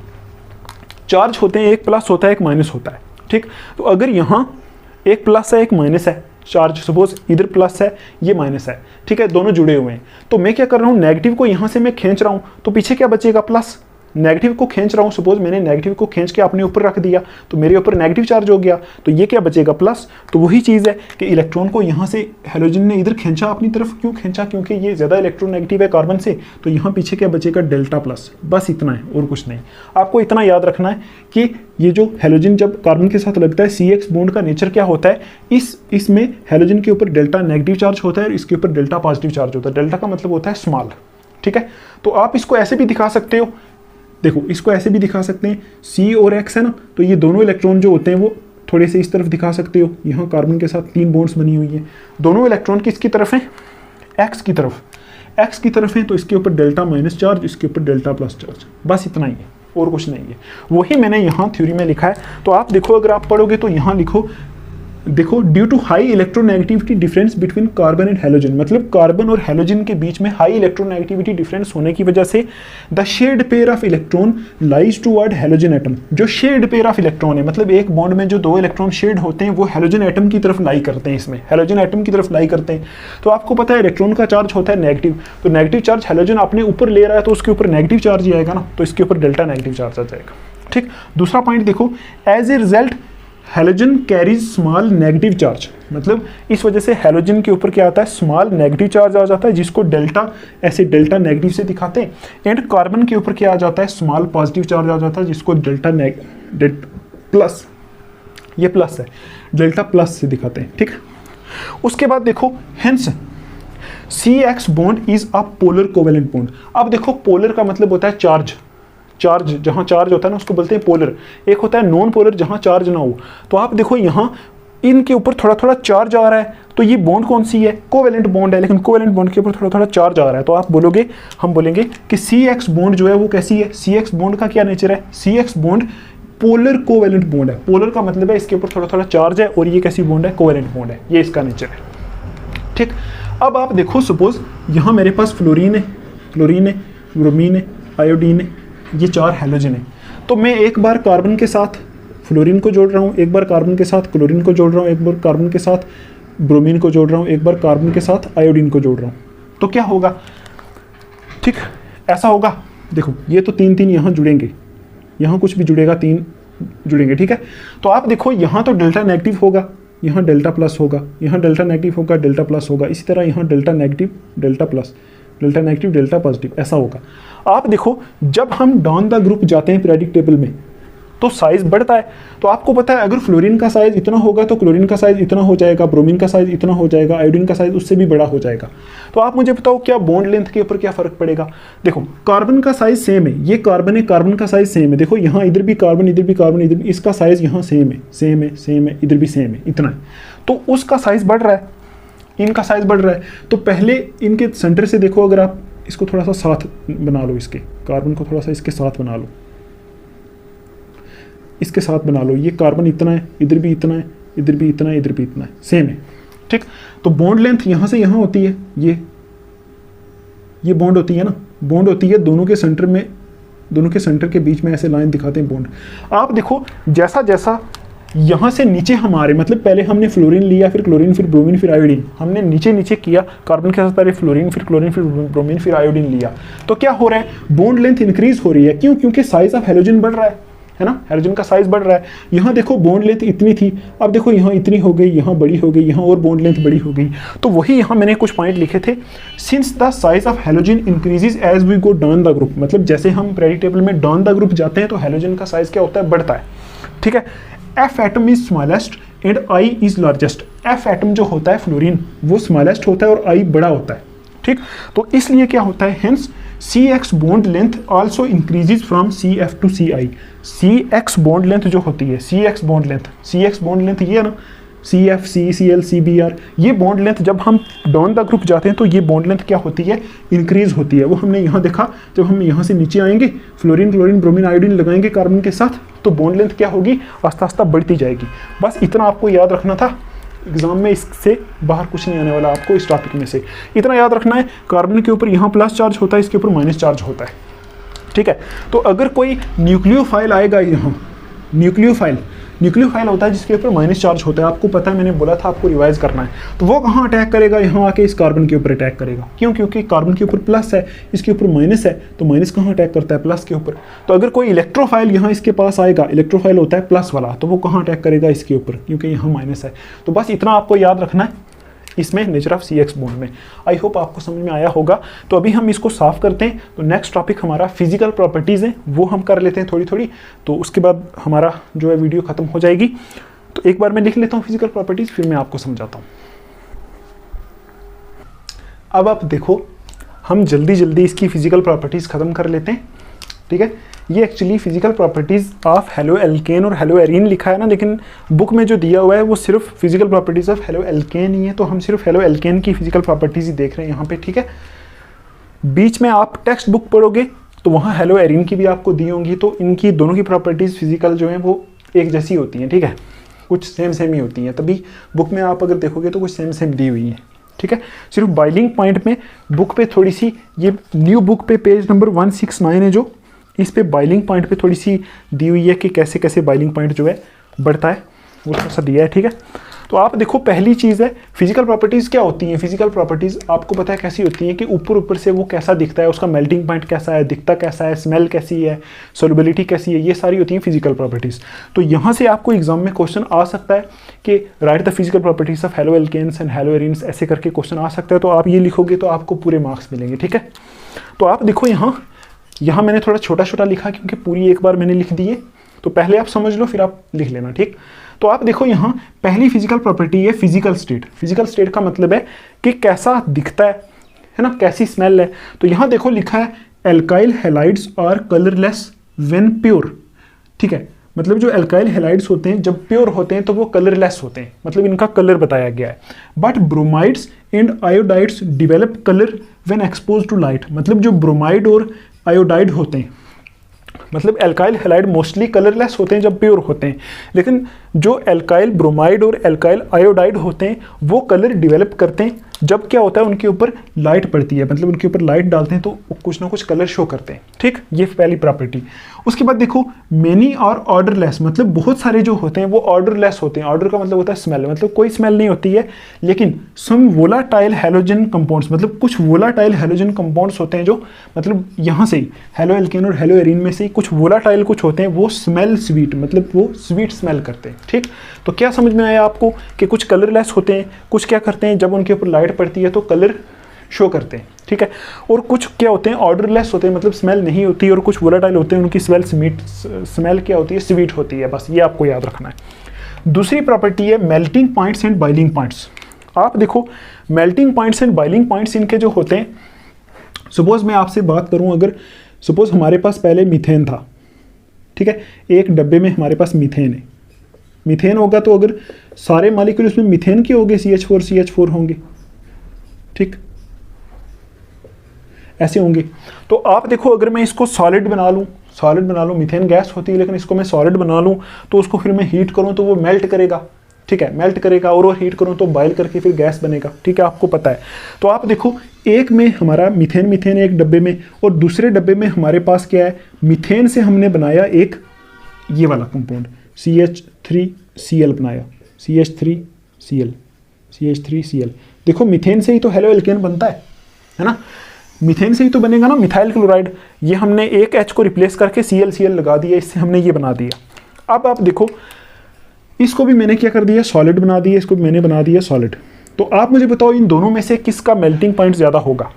चार्ज होते हैं, एक प्लस होता है एक माइनस होता है, ठीक। तो अगर यहाँ एक प्लस है एक माइनस है, चार्ज सपोज इधर प्लस है ये माइनस है, ठीक है, दोनों जुड़े हुए हैं। तो मैं क्या कर रहा हूँ, नेगेटिव को यहाँ से मैं खींच रहा हूँ तो पीछे क्या बचेगा, प्लस। नेगेटिव को खींच रहा हूँ, सपोज मैंने नेगेटिव को खींच के अपने ऊपर रख दिया तो मेरे ऊपर नेगेटिव चार्ज हो गया, तो ये क्या बचेगा, प्लस। तो वही चीज़ है कि इलेक्ट्रॉन को यहाँ से हैलोजन ने इधर खींचा अपनी तरफ, क्यों खींचा, क्योंकि ये ज़्यादा इलेक्ट्रोनेगेटिव है कार्बन से, तो यहाँ पीछे क्या बचेगा, डेल्टा प्लस। बस इतना है और कुछ नहीं। आपको इतना याद रखना है कि ये जो हैलोजन जब कार्बन के साथ लगता है, CX बॉन्ड का नेचर क्या होता है, इसमें हैलोजन के ऊपर डेल्टा नेगेटिव चार्ज होता है और इसके ऊपर डेल्टा पॉजिटिव चार्ज होता है। डेल्टा का मतलब होता है स्मॉल, ठीक है। तो आप इसको ऐसे भी दिखा सकते हो, देखो इसको ऐसे भी दिखा सकते हैं, C और X है ना, तो ये दोनों इलेक्ट्रॉन जो होते हैं वो थोड़े से इस तरफ दिखा सकते हो। यहाँ कार्बन के साथ 3 बॉन्ड्स बनी हुई है, दोनों इलेक्ट्रॉन किसकी तरफ है, X की तरफ है, तो इसके ऊपर डेल्टा माइनस चार्ज, इसके ऊपर डेल्टा प्लस चार्ज। बस इतना ही है और कुछ नहीं है। वही मैंने यहाँ थ्योरी में लिखा है। तो आप देखो, अगर आप पढ़ोगे तो यहाँ लिखो, देखो due to high electronegativity difference between carbon and halogen, मतलब कार्बन और हैलोजन के बीच में हाई इलेक्ट्रोनेगेटिविटी डिफरेंस होने की वजह से the shared pair of electron lies toward halogen atom. जो शेयर्ड पेयर ऑफ इलेक्ट्रॉन है, मतलब एक बॉन्ड में जो 2 इलेक्ट्रॉन शेयर्ड होते हैं वो हैलोजन एटम की तरफ लाई करते हैं, इसमें हैलोजन एटम की तरफ लाई करते हैं। तो आपको पता है इलेक्ट्रॉन का चार्ज होता है नेगेटिव, तो नेगेटिव चार्ज हैलोजन अपने ऊपर ले रहा है तो उसके ऊपर नेगेटिव चार्ज ही आएगा ना, तो इसके ऊपर डेल्टा नेगेटिव चार्ज आ जाएगा, ठीक। दूसरा पॉइंट देखो, as a result halogen carries small negative charge, मतलब इस वजह से हैलोजन के ऊपर क्या आता है, स्मॉल नेगेटिव चार्ज आ जाता है, जिसको डेल्टा, ऐसे डेल्टा नेगेटिव से दिखाते हैं। एंड कार्बन के ऊपर क्या आ जाता है, स्मॉल पॉजिटिव चार्ज आ जाता है, जिसको डेल्टा प्लस, ये प्लस है, डेल्टा प्लस से दिखाते हैं, ठीक। उसके बाद देखो, hence CX bond is a polar covalent bond. अब देखो पोलर का मतलब होता है चार्ज, जहाँ चार्ज होता है ना उसको बोलते हैं पोलर। एक होता है नॉन पोलर, जहाँ चार्ज ना हो। तो आप देखो यहाँ इनके ऊपर थोड़ा थोड़ा चार्ज आ रहा है, तो ये बॉन्ड कौन सी है, कोवेलेंट बॉन्ड है, लेकिन कोवेलेंट बॉन्ड के ऊपर थोड़ा थोड़ा चार्ज आ रहा है, तो आप बोलोगे, हम बोलेंगे कि CX बॉन्ड जो है वो कैसी है, CX बॉन्ड का क्या नेचर है, CX bond polar covalent bond है। पोलर का मतलब है इसके ऊपर थोड़ा थोड़ा चार्ज है, और ये कैसी बॉन्ड है, कोवेलेंट बॉन्ड है, ये इसका नेचर है। ठीक, अब आप देखो सपोज यहाँ मेरे पास फ्लोरीन है, ब्रोमीन है, आयोडीन है, ये 4 हैलोजन है, तो मैं एक बार कार्बन के साथ फ्लोरीन को जोड़ रहा हूँ, एक बार कार्बन के साथ क्लोरीन को जोड़ रहा हूँ, एक बार कार्बन के साथ ब्रोमीन को जोड़ रहा हूँ, एक बार कार्बन के साथ आयोडीन को जोड़ रहा हूँ, तो क्या होगा, ठीक ऐसा होगा। देखो ये तो 3 यहाँ जुड़ेंगे, यहाँ कुछ भी जुड़ेगा, 3 जुड़ेंगे, ठीक है। तो आप देखो यहाँ तो डेल्टा नेगेटिव होगा, यहाँ डेल्टा प्लस होगा, यहाँ डेल्टा नेगेटिव होगा, डेल्टा प्लस होगा, इसी तरह यहाँ delta negative, delta plus, delta negative, delta positive, ऐसा होगा। आप देखो जब हम डाउन द ग्रुप जाते हैं पीरियोडिक टेबल में तो साइज बढ़ता है, तो आपको पता है अगर फ्लोरीन का साइज इतना होगा तो क्लोरीन का साइज इतना हो जाएगा, ब्रोमीन का साइज इतना हो जाएगा, आयोडीन का साइज उससे भी बड़ा हो जाएगा। तो आप मुझे बताओ क्या बॉन्ड लेंथ के ऊपर क्या फर्क पड़ेगा। देखो कार्बन का साइज सेम है, ये कार्बन है, कार्बन का साइज सेम है, देखो यहाँ इधर भी कार्बन, इधर भी कार्बन, इधर भी, इसका साइज यहाँ सेम है, सेम है, सेम है, इधर भी सेम है, इतना है, तो उसका साइज बढ़ रहा है, इनका साइज बढ़ रहा है। तो पहले इनके सेंटर से देखो, अगर आप इसको थोड़ा सा साथ बना लो, इसके कार्बन को थोड़ा सा इसके साथ बना लो, इसके साथ बना लो, ये कार्बन इतना है, इधर भी इतना है, इधर भी इतना है, इधर भी इतना है, सेम है, ठीक। तो बॉन्ड लेंथ यहाँ से यहाँ होती है, ये बॉन्ड होती है ना, बॉन्ड होती है दोनों के सेंटर में, दोनों के सेंटर के बीच में ऐसे लाइन दिखाते हैं बॉन्ड। आप देखो जैसा जैसा यहाँ से नीचे हमारे, मतलब पहले हमने फ्लोरीन लिया, फिर क्लोरीन, फिर ब्रोमीन, फिर आयोडीन, हमने नीचे नीचे किया, कार्बन के साथ पहले फ्लोरीन, फिर क्लोरीन, फिर ब्रोमीन, फिर आयोडीन लिया, तो क्या हो रहा है, बॉन्ड लेंथ इंक्रीज हो रही है। क्यों? क्योंकि साइज ऑफ हेलोजन बढ़ रहा है ना, हेलोजन का साइज बढ़ रहा है। यहाँ देखो बॉन्ड लेंथ इतनी थी, अब देखो यहाँ इतनी हो गई, यहाँ बड़ी हो गई, यहाँ और बॉन्ड लेंथ बड़ी हो गई। तो वही यहाँ मैंने कुछ पॉइंट लिखे थे, since the size of halogen increases as we go down the group, मतलब जैसे हम पीरियोडिक टेबल में डाउन द ग्रुप जाते हैं तो हेलोजन का साइज क्या होता है, बढ़ता है, ठीक है। F atom is smallest and I is largest. F atom जो होता है फ्लोरीन वो स्मॉलेस्ट होता है और आई बड़ा होता है, ठीक। तो इसलिए क्या होता है, hence CX bond length also increases from CF to CI। CX bond length जो होती है, CX बॉन्ड लेंथ ये है ना, CF, CCl, CBr, ये बॉन्ड लेंथ जब हम डाउन द ग्रुप जाते हैं तो ये बॉन्ड लेंथ क्या होती है, इंक्रीज होती है। वो हमने यहाँ देखा, जब हम यहाँ से नीचे आएंगे, फ्लोरीन, क्लोरीन, ब्रोमीन, आयोडीन लगाएंगे कार्बन के साथ, तो बॉन्ड लेंथ क्या होगी, आस्ता आस्ता बढ़ती जाएगी। बस इतना आपको याद रखना था, एग्जाम में इससे बाहर कुछ नहीं आने वाला आपको, इस टॉपिक में से इतना याद रखना है, कार्बन के ऊपर यहाँ प्लस चार्ज होता है, इसके ऊपर माइनस चार्ज होता है, ठीक है। तो अगर कोई न्यूक्लियोफाइल आएगा, यहाँ न्यूक्लियोफाइल होता है जिसके ऊपर माइनस चार्ज होता है, आपको पता है, मैंने बोला था आपको रिवाइज करना है। तो वो कहाँ अटैक करेगा, यहाँ आके इस कार्बन के ऊपर अटैक करेगा। क्यों? क्योंकि कार्बन के ऊपर प्लस है, इसके ऊपर माइनस है, तो माइनस कहाँ अटैक करता है, प्लस के ऊपर। तो अगर कोई इलेक्ट्रोफाइल यहाँ इसके पास आएगा, इलेक्ट्रोफाइल होता है प्लस वाला, तो वो कहाँ अटैक करेगा, इसके ऊपर, क्योंकि यहाँ माइनस है। तो बस इतना आपको याद रखना है इसमें, नेचर ऑफ CX बॉन्ड में। आई होप आपको समझ में आया होगा। तो अभी हम इसको साफ करते हैं। तो नेक्स्ट टॉपिक हमारा फिजिकल प्रॉपर्टीज़ है, वो हम कर लेते हैं थोड़ी थोड़ी, तो उसके बाद हमारा जो है वीडियो खत्म हो जाएगी। तो एक बार मैं लिख लेता हूँ फिजिकल प्रॉपर्टीज़, फिर मैं आपको समझाता हूँ। अब आप देखो, हम जल्दी जल्दी इसकी फिजिकल प्रॉपर्टीज़ खत्म कर लेते हैं, ठीक है। ये actually physical properties of haloalkane और हेलो एरीन लिखा है ना, लेकिन बुक में जो दिया हुआ है वो सिर्फ physical properties of haloalkane ही है, तो हम सिर्फ हेलो एल्केन की फिजिकल प्रॉपर्टीज़ ही देख रहे हैं यहाँ पे, ठीक है। बीच में आप टेक्स्ट बुक पढ़ोगे तो वहाँ हेलो एरीन की भी आपको दी होंगी, तो इनकी दोनों की प्रॉपर्टीज़ फिजिकल जो हैं वो एक जैसी होती हैं, ठीक है, कुछ सेम ही होती हैं। तभी बुक में आप अगर देखोगे तो कुछ सेम दी हुई हैं, ठीक है। सिर्फ बॉइलिंग पॉइंट में बुक पे थोड़ी सी, ये न्यू बुक पे पेज नंबर 169 है जो, इस पे बॉइलिंग पॉइंट पे थोड़ी सी दी हुई है कि कैसे कैसे बॉइलिंग पॉइंट जो है बढ़ता है, वो थोड़ा सा दिया है, ठीक है। तो आप देखो, पहली चीज़ है फिजिकल प्रॉपर्टीज़ क्या होती हैं। फिजिकल प्रॉपर्टीज़ आपको पता है कैसी होती हैं कि ऊपर से वो कैसा दिखता है, उसका मेल्टिंग पॉइंट कैसा है, दिखता कैसा है, स्मेल कैसी है, सोलबिलिटी कैसी है, ये सारी होती हैं फिजिकल प्रॉपर्टीज़। तो यहाँ से आपको एग्जाम में क्वेश्चन आ सकता है कि write the physical properties of haloalkanes and haloarenes, ऐसे करके क्वेश्चन आ सकता है। तो आप ये लिखोगे तो आपको पूरे मार्क्स मिलेंगे, ठीक है। तो आप देखो यहाँ मैंने थोड़ा छोटा छोटा लिखा क्योंकि पूरी एक बार मैंने लिख दी है, तो पहले आप समझ लो फिर आप लिख लेना, ठीक। तो आप देखो यहाँ पहली फिजिकल प्रॉपर्टी है फिजिकल स्टेट। फिजिकल स्टेट का मतलब है कि कैसा दिखता है ना, कैसी स्मेल है। तो यहाँ देखो लिखा है alkyl halides are colourless when pure, ठीक है, मतलब जो एल्काइल हैलाइड्स होते हैं जब प्योर होते हैं तो वो कलरलेस होते हैं, मतलब इनका कलर बताया गया है। But bromides and iodides develop colour when expose to light, मतलब जो ब्रोमाइड और आयोडाइड होते हैं, मतलब एल्काइल हैलाइड मोस्टली कलरलेस होते हैं जब प्योर होते हैं, लेकिन जो एल्काइल ब्रोमाइड और एल्काइल आयोडाइड होते हैं वो कलर डिवेलप करते हैं जब क्या होता है उनके ऊपर लाइट पड़ती है, मतलब उनके ऊपर लाइट डालते हैं तो कुछ ना कुछ कलर शो करते हैं। ठीक, ये पहली प्रॉपर्टी। उसके बाद देखो मेनी और ऑर्डरलेस, मतलब बहुत सारे जो होते हैं वो ऑर्डरलेस होते हैं। ऑर्डर का मतलब होता है स्मेल, मतलब कोई स्मेल नहीं होती है, लेकिन सम वोलाटाइल हैलोजन कंपाउंड्स, मतलब कुछ वोलाटाइल हैलोजन कंपाउंड्स होते हैं जो मतलब यहाँ से ही हेलो एल्केन और हेलो एरीन में से कुछ वोलाटाइल कुछ होते हैं, वो स्मेल स्वीट, मतलब वो स्वीट स्मेल करते हैं। ठीक, तो क्या समझ में आया आपको कि कुछ कलरलेस होते हैं, कुछ क्या करते हैं जब उनके ऊपर लाइट पड़ती है तो कलर शो करते हैं। ठीक है, और कुछ क्या होते हैं ऑर्डरलेस होते हैं, मतलब स्मेल नहीं होती, और कुछ वोलाटाइल होते हैं उनकी स्मेल क्या होती है, स्वीट होती है। बस ये आपको याद रखना है। दूसरी प्रॉपर्टी है melting points and boiling points. आप देखो melting points and boiling points इनके जो होते हैं, सपोज मैं आपसे बात करूं, अगर सपोज हमारे पास पहले मीथेन था, ठीक है, एक डब्बे में हमारे पास मीथेन है, मीथेन होगा तो अगर सारे मॉलिक्यूल उसमें मीथेन के होंगे, CH4 होंगे, ठीक, ऐसे होंगे। तो आप देखो अगर मैं इसको सॉलिड बना लूँ, मीथेन गैस होती है लेकिन इसको मैं सॉलिड बना लूँ तो उसको फिर मैं हीट करूँ तो वो मेल्ट करेगा। ठीक है, मेल्ट करेगा, और हीट करूँ तो बॉयल करके फिर गैस बनेगा। ठीक है, आपको पता है। तो आप देखो एक में हमारा मीथेन एक डब्बे में, और दूसरे डब्बे में हमारे पास क्या है, मीथेन से हमने बनाया एक ये वाला कंपाउंड CH3Cl बनाया, CH3Cl। देखो मीथेन से ही तो हेलो एल्केन बनता है ना, मीथेन से ही तो बनेगा ना मिथाइल क्लोराइड। ये हमने एक H को रिप्लेस करके Cl लगा दिया, इससे हमने ये बना दिया। अब आप देखो इसको भी मैंने क्या कर दिया, सॉलिड बना दिया, इसको भी मैंने बना दिया सॉलिड। तो आप मुझे बताओ इन दोनों में से किसका मेल्टिंग पॉइंट ज़्यादा होगा,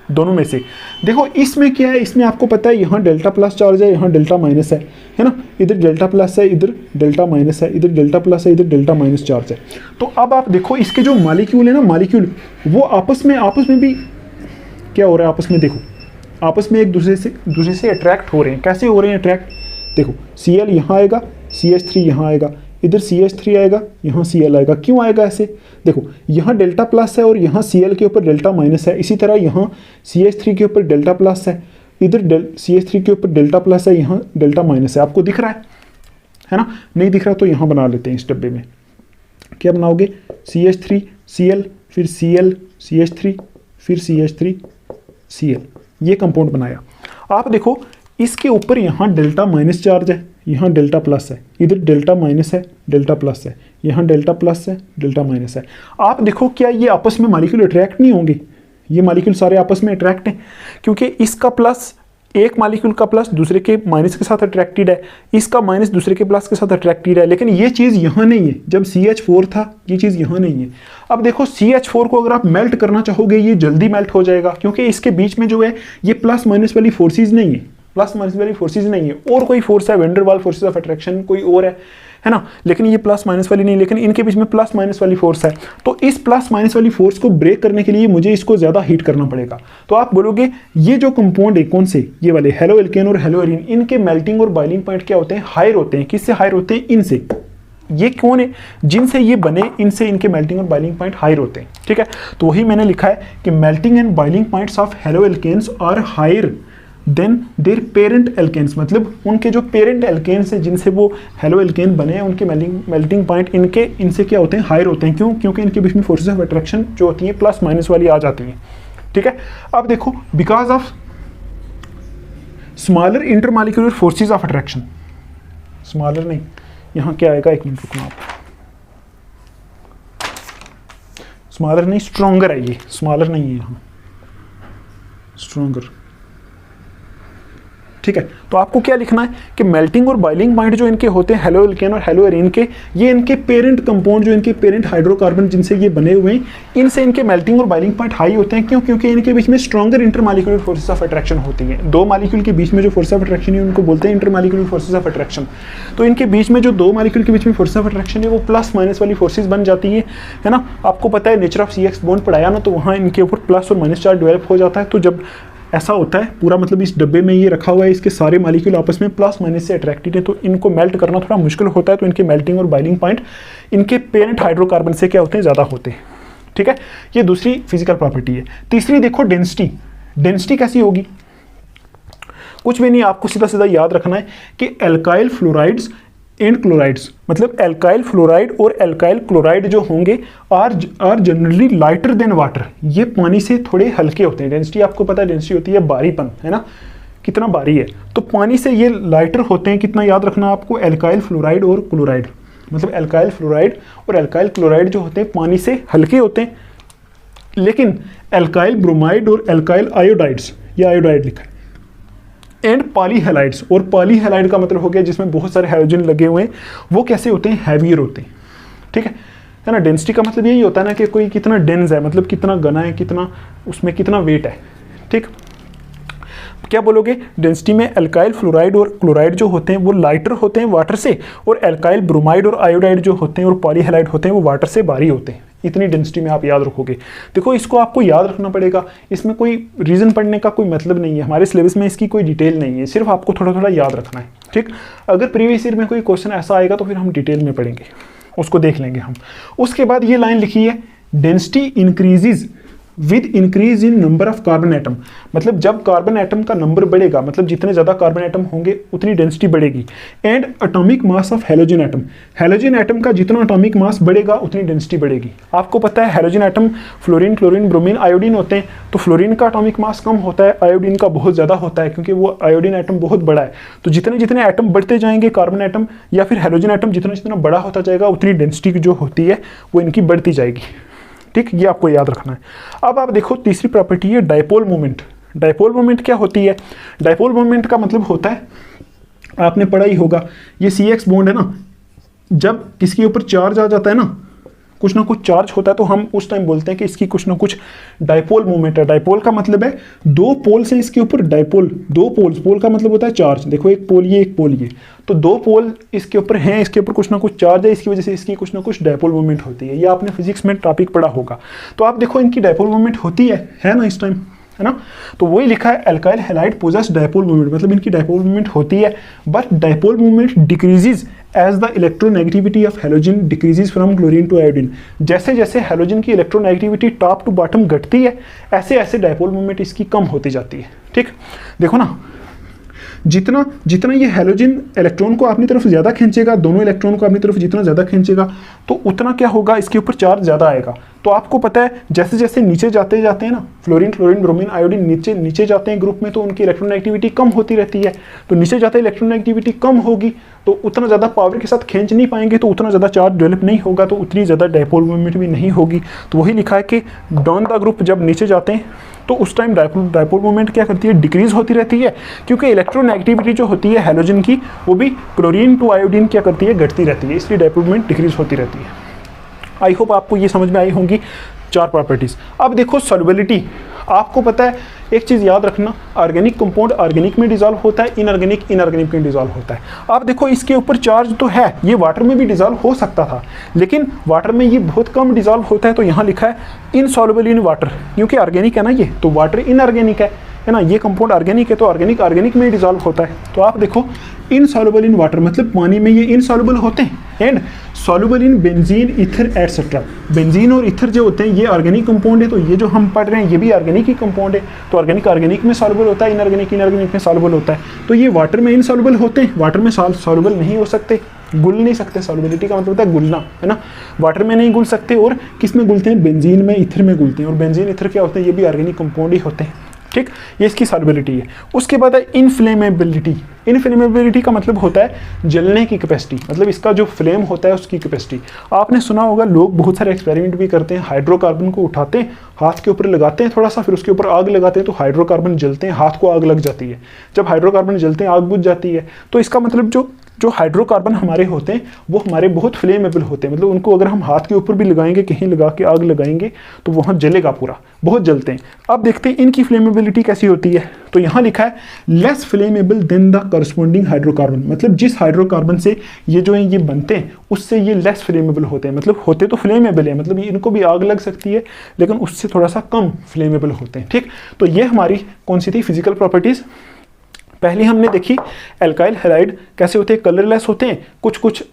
दोनों में से। देखो इसमें क्या है, इसमें आपको पता है यहाँ डेल्टा प्लस चार्ज है, यहाँ डेल्टा माइनस है ना, इधर डेल्टा प्लस है, इधर डेल्टा माइनस है, इधर डेल्टा प्लस है, इधर डेल्टा माइनस चार्ज है। तो अब आप देखो इसके जो मॉलिक्यूल है ना, मॉलिक्यूल वो आपस में भी क्या हो रहा है, आपस में देखो, आपस में एक दूसरे से अट्रैक्ट हो रहे हैं। कैसे हो रहे हैं अट्रैक्ट, देखो Cl यहाँ आएगा, CH3 यहाँ आएगा, इधर CH3 आएगा, यहाँ Cl आएगा। क्यों आएगा ऐसे, देखो यहाँ डेल्टा प्लस है और यहाँ Cl के ऊपर डेल्टा माइनस है, इसी तरह यहाँ CH3 के ऊपर डेल्टा प्लस है, इधर CH3 के ऊपर डेल्टा प्लस है, यहाँ डेल्टा माइनस है। आपको दिख रहा है ना, नहीं दिख रहा तो यहाँ बना लेते हैं इस डब्बे में। क्या बनाओगे, CH3Cl, फिर Cl CH3, फिर CH3Cl, ये कंपाउंड बनाया। आप देखो इसके ऊपर यहाँ डेल्टा माइनस चार्ज है, यहाँ डेल्टा प्लस है, इधर डेल्टा माइनस है, डेल्टा प्लस है, यहाँ डेल्टा प्लस है, डेल्टा माइनस है। आप देखो क्या ये आपस में मॉलिक्यूल अट्रैक्ट नहीं होंगे, ये मॉलिक्यूल सारे आपस में अट्रैक्ट हैं, क्योंकि इसका प्लस, एक मॉलिक्यूल का प्लस दूसरे के माइनस के साथ अट्रैक्टेड है, इसका माइनस दूसरे के प्लस के साथ अट्रैक्टेड है, लेकिन ये चीज़ यहाँ नहीं है। जब CH4 था ये चीज़ यहाँ नहीं है। अब देखो CH4 को अगर आप मेल्ट करना चाहोगे ये जल्दी मेल्ट हो जाएगा, क्योंकि इसके बीच में जो है ये प्लस माइनस वाली फोर्सेज नहीं है, प्लस माइनस वाली फोर्सेज नहीं है, और कोई फोर्स है, वेंडर वाल फोर्सेज ऑफ अट्रैक्शन कोई और है ना, लेकिन ये प्लस माइनस वाली नहीं, लेकिन इनके बीच में प्लस माइनस वाली फोर्स है। तो इस प्लस माइनस वाली फोर्स को ब्रेक करने के लिए मुझे इसको ज़्यादा हीट करना पड़ेगा। तो आप बोलोगे ये जो कंपाउंड है कौन से, ये वाले हेलो एल्केन और हेलो एरीन, इनके मेल्टिंग और बॉइलिंग पॉइंट क्या होते हैं, हायर होते हैं। किससे हायर होते हैं, इनसे। ये कौन है, जिनसे ये बने, इनसे इनके मेल्टिंग और बॉइलिंग पॉइंट हायर होते हैं। ठीक है, तो वही मैंने लिखा है कि melting and boiling points of haloalkanes are higher than their parent alkanes, मतलब उनके जो पेरेंट एल्केन्स हैं जिनसे वो हेलो एल्केन बने हैं, उनके मेल्टिंग पॉइंट इनसे क्या होते हैं, हायर होते हैं। क्यों, क्योंकि इनके बीच में फोर्सेस ऑफ अट्रैक्शन जो होती हैं प्लस माइनस वाली आ जाती हैं। ठीक है, अब देखो because of smaller intermolecular forces of attraction, smaller नहीं, यहाँ क्या आएगा, एक मिनट रुकना आप, स्मॉलर नहीं, स्ट्रॉन्गर है ये, स्मॉलर नहीं है यहाँ, स्ट्रॉन्गर। ठीक है, तो आपको क्या लिखना है कि मेल्टिंग और बॉइलिंग पॉइंट जो इनके होते हैं हेलो एल्केन और हेलो एरीन के, ये इनके पेरेंट कंपाउंड, जो इनके पेरेंट हाइड्रोकार्बन जिनसे ये बने हुए हैं, इनसे इनके मेल्टिंग और बॉइलिंग पॉइंट हाई होते हैं। क्यों, क्योंकि इनके बीच में stronger intermolecular forces of attraction होती हैं। दो मॉलिक्यूल के बीच में जो फोर्स ऑफ अट्रैक्शन है उनको बोलते हैं इंटरमॉलिक्यूलर फोर्सेस ऑफ अट्रैक्शन। तो इनके बीच में जो दो मॉलिक्यूल के बीच में फोर्स ऑफ अट्रैक्शन है वो प्लस माइनस वाली फोर्सेज बन जाती है ना। आपको पता है नेचर ऑफ CX बॉन्ड पढ़ाया ना, तो वहाँ इनके ऊपर प्लस और माइनस चार्ज डेवलप हो जाता है। तो जब ऐसा होता है पूरा, मतलब इस डब्बे में ये रखा हुआ है, इसके सारे मॉलिक्यूल आपस में प्लस माइनस से अट्रैक्टेड है, तो इनको मेल्ट करना थोड़ा मुश्किल होता है, तो इनके मेल्टिंग और बॉइलिंग पॉइंट इनके पेरेंट हाइड्रोकार्बन से क्या होते हैं, ज़्यादा होते हैं। ठीक है, ये दूसरी फिजिकल प्रॉपर्टी है। तीसरी देखो डेंसिटी। डेंसिटी कैसी होगी, कुछ भी नहीं, आपको सीधा सीधा याद रखना है कि एल्काइल फ्लोराइड्स एंड क्लोराइड्स, मतलब एल्काइल फ्लोराइड और एल्काइल क्लोराइड जो होंगे are generally lighter than water, ये पानी से थोड़े हल्के होते हैं। डेंसिटी आपको पता है, डेंसिटी होती है भारीपन, है ना, कितना भारी है, तो पानी से ये लाइटर होते हैं। कितना याद रखना आपको, एल्काइल फ्लोराइड और क्लोराइड, मतलब एल्काइल फ्लोराइड और एल्काइल क्लोराइड जो होते हैं पानी से हल्के होते हैं। लेकिन एल्काइल ब्रोमाइड और एल्काइल आयोडाइड्स, ये आयोडाइड लिखा है, एंड पॉलीहैलाइड्स, और पॉलीहैलाइड का मतलब हो गया जिसमें बहुत सारे हाइड्रोजन लगे हुए हैं, वो कैसे होते हैं, हैवियर होते हैं। ठीक है ना, डेंसिटी का मतलब यही होता है ना कि कोई कितना डेंस है, मतलब कितना घना है, कितना उसमें कितना वेट है। ठीक, क्या बोलोगे, डेंसिटी में एल्काइल फ्लोराइड और क्लोराइड जो होते हैं वो लाइटर होते हैं वाटर से, और एल्काइल ब्रोमाइड और आयोडाइड जो होते हैं और पॉलीहैलाइड होते हैं वो वाटर से भारी होते हैं। इतनी डेंसिटी में आप याद रखोगे। देखो इसको आपको याद रखना पड़ेगा, इसमें कोई रीज़न पढ़ने का कोई मतलब नहीं है, हमारे सिलेबस में इसकी कोई डिटेल नहीं है, सिर्फ आपको थोड़ा थोड़ा याद रखना है। ठीक, अगर प्रीवियस ईयर में कोई क्वेश्चन ऐसा आएगा तो फिर हम डिटेल में पढ़ेंगे, उसको देख लेंगे हम। उसके बाद ये लाइन लिखी है, density increases with increase in number of carbon atom, मतलब जब कार्बन एटम का नंबर बढ़ेगा, मतलब जितने ज़्यादा कार्बन एटम होंगे उतनी डेंसिटी बढ़ेगी। And atomic mass of halogen atom, halogen atom का जितना एटॉमिक मास बढ़ेगा उतनी डेंसिटी बढ़ेगी। आपको पता है halogen atom fluorine, chlorine, bromine, iodine होते हैं, तो फ्लोरीन का एटॉमिक मास कम होता है, आयोडीन का बहुत ज़्यादा होता है, क्योंकि वो आयोडीन एटम बहुत बड़ा है। तो जितने जितने एटम बढ़ते जाएंगे, कार्बन एटम या फिर हैलोजन एटम जितना जितना बड़ा होता जाएगा उतनी डेंसिटी जो होती है वो इनकी बढ़ती जाएगी। ठीक, ये आपको याद रखना है। अब आप देखो तीसरी प्रॉपर्टी है डायपोल मोमेंट। डायपोल मोमेंट क्या होती है, डायपोल मोमेंट का मतलब होता है, आपने पढ़ा ही होगा, ये CX बॉन्ड है ना, जब किसके ऊपर चार्ज आ जाता है ना, कुछ ना कुछ चार्ज होता है, तो हम उस टाइम बोलते हैं कि इसकी कुछ ना कुछ डायपोल मोमेंट है। डायपोल का मतलब है दो पोल से इसके ऊपर डायपोल, दो पोल्स, पोल का मतलब होता है चार्ज, देखो एक पोल ये एक पोल ये, तो दो पोल इसके ऊपर हैं, इसके ऊपर कुछ ना कुछ चार्ज है, इसकी वजह से इसकी कुछ ना कुछ डायपोल मोमेंट होती है। ये आपने फिजिक्स में टॉपिक पढ़ा होगा। तो आप देखो इनकी डायपोल मोमेंट होती है ना इस टाइम, है ना, तो वही लिखा है alkyl halide possess dipole moment, मतलब इनकी डायपोल मोमेंट होती है, but dipole moment decreases as the electronegativity of halogen decreases from chlorine to iodine. जैसे जैसे हैलोजन की इलेक्ट्रोनेगेटिविटी टॉप टू बॉटम घटती है, ऐसे ऐसे डायपोल मोमेंट इसकी कम होती जाती है। ठीक, देखो ना, जितना जितना ये हैलोजन इलेक्ट्रॉन को अपनी तरफ ज़्यादा खींचेगा, दोनों इलेक्ट्रॉन को अपनी तरफ जितना ज़्यादा खींचेगा, तो उतना क्या होगा, इसके ऊपर चार्ज ज़्यादा आएगा। तो आपको पता है जैसे जैसे नीचे जाते जाते हैं ना, फ्लोरीन, क्लोरीन, ब्रोमीन, आयोडीन नीचे नीचे जाते हैं ग्रुप में, तो उनकी इलेक्ट्रोनेगेटिविटी कम होती रहती है। तो नीचे जाते इलेक्ट्रोनेगेटिविटी कम होगी, तो उतना ज़्यादा पावर के साथ खींच नहीं पाएंगे, तो उतना ज़्यादा चार्ज डेवलप नहीं होगा, तो उतनी ज़्यादा डायपोल मूवमेंट भी नहीं होगी। तो वही लिखा है कि डाउन द ग्रुप जब नीचे जाते हैं तो उस टाइम डायपोल मूवमेंट क्या करती है, डिक्रीज होती रहती है, क्योंकि इलेक्ट्रोनेगेटिविटी जो होती है हैलोजन की वो भी क्लोरीन टू आयोडीन क्या करती है, घटती रहती है, इसलिए डायपोल मूवमेंट डिक्रीज होती रहती है। आई होप आपको ये समझ में आई होंगी चार प्रॉपर्टीज। अब देखो सॉल्युबिलिटी, आपको पता है एक चीज़ याद रखना, ऑर्गेनिक कंपाउंड ऑर्गेनिक में डिजॉल्व होता है, इनऑर्गेनिक इनऑर्गेनिक में डिजॉल्व होता है। आप देखो इसके ऊपर चार्ज तो है, ये वाटर में भी डिजॉल्व हो सकता था, लेकिन वाटर में ये बहुत कम डिजॉल्व होता है, तो यहाँ लिखा है इनसॉल्युबल इन वाटर, क्योंकि ऑर्गेनिक है ना ये, तो वाटर इनऑर्गेनिक है ना, ये कंपाउंड ऑर्गेनिक है तो ऑर्गेनिक ऑर्गेनिक में डिजॉल्व होता है। तो आप देखो इनसॉल्युबल इन वाटर मतलब पानी में ये इनसॉल्युबल होते हैं, and soluble in benzene, ether etcetera. Benzene और ईथर जो होते हैं ये ऑर्गेनिक कंपाउंड है, तो ये जो हम पढ़ रहे हैं ये भी ऑर्गेनिक ही कंपाउंड है, तो ऑर्गेनिक ऑर्गेनिक में सॉल्युबल होता है, इनऑर्गेनिक इनऑर्गेनिक में सॉल्युबल होता है। तो ये वाटर में इनसॉल्युबल होते हैं, वाटर में सॉल्युबल नहीं हो सकते, घुल नहीं सकते। सॉल्युबिलिटी का मतलब होता है घुलना, है ना, वाटर में नहीं घुल सकते, और किस में घुलते हैं, बेंजीन में, ईथर में घुलते हैं, और बेंजीन ईथर क्या होते हैं, ये भी ऑर्गेनिक कंपाउंड ही होते हैं। ठीक, ये इसकी सॉल्युबिलिटी है। उसके बाद है इनफ्लेमेबिलिटी। इनफ्लेमेबिलिटी का मतलब होता है जलने की कैपेसिटी, मतलब इसका जो फ्लेम होता है उसकी कैपेसिटी। आपने सुना होगा लोग बहुत सारे एक्सपेरिमेंट भी करते हैं, हाइड्रोकार्बन को उठाते हैं, हाथ के ऊपर लगाते हैं थोड़ा सा, फिर उसके ऊपर आग लगाते हैं, तो हाइड्रोकार्बन जलते हैं, हाथ को आग लग जाती है। जब हाइड्रोकार्बन जलते हैं आग बुझ जाती है, तो इसका मतलब जो जो हाइड्रोकार्बन हमारे होते हैं वो हमारे बहुत फ्लेमेबल होते हैं, मतलब उनको अगर हम हाथ के ऊपर भी लगाएंगे, कहीं लगा के आग लगाएंगे तो वहाँ जलेगा पूरा, बहुत जलते हैं। अब देखते हैं इनकी फ्लेमेबिलिटी कैसी होती है। तो यहाँ लिखा है less flammable than the corresponding hydrocarbon, मतलब जिस हाइड्रोकार्बन से ये जो है ये बनते हैं उससे ये लेस फ्लेमेबल होते हैं, मतलब होते तो फ्लेमेबल है, मतलब इनको भी आग लग सकती है लेकिन उससे थोड़ा सा कम फ्लेमेबल होते हैं। ठीक, तो ये हमारी कौन सी थी फिजिकल प्रॉपर्टीज। पहली हमने देखी एल्काइल हैलाइड कैसे होते हैं, कलरलेस होते हैं, कुछ कुछ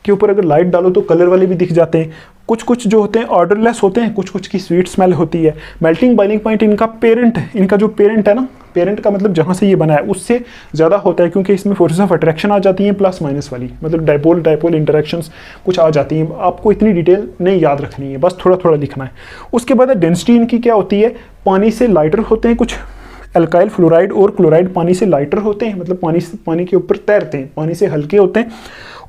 के ऊपर अगर लाइट डालो तो कलर वाले भी दिख जाते हैं, कुछ कुछ जो होते हैं ऑर्डरलेस होते हैं, कुछ कुछ की स्वीट स्मेल होती है। मेल्टिंग बॉइलिंग पॉइंट इनका पेरेंट, इनका जो पेरेंट है ना, पेरेंट का मतलब जहाँ से ये बना है उससे ज़्यादा होता है, क्योंकि इसमें फोर्सेस ऑफ अट्रैक्शन आ जाती हैं प्लस माइनस वाली, मतलब डाइपोल डाइपोल इंटरेक्शंस कुछ आ जाती हैं। आपको इतनी डिटेल नहीं याद रखनी है, बस थोड़ा थोड़ा लिखना है। उसके बाद डेंसिटी इनकी क्या होती है, पानी से लाइटर होते हैं, कुछ एल्काइल फ्लोराइड और क्लोराइड पानी से लाइटर होते हैं, मतलब पानी के ऊपर तैरते हैं, पानी से हल्के होते हैं,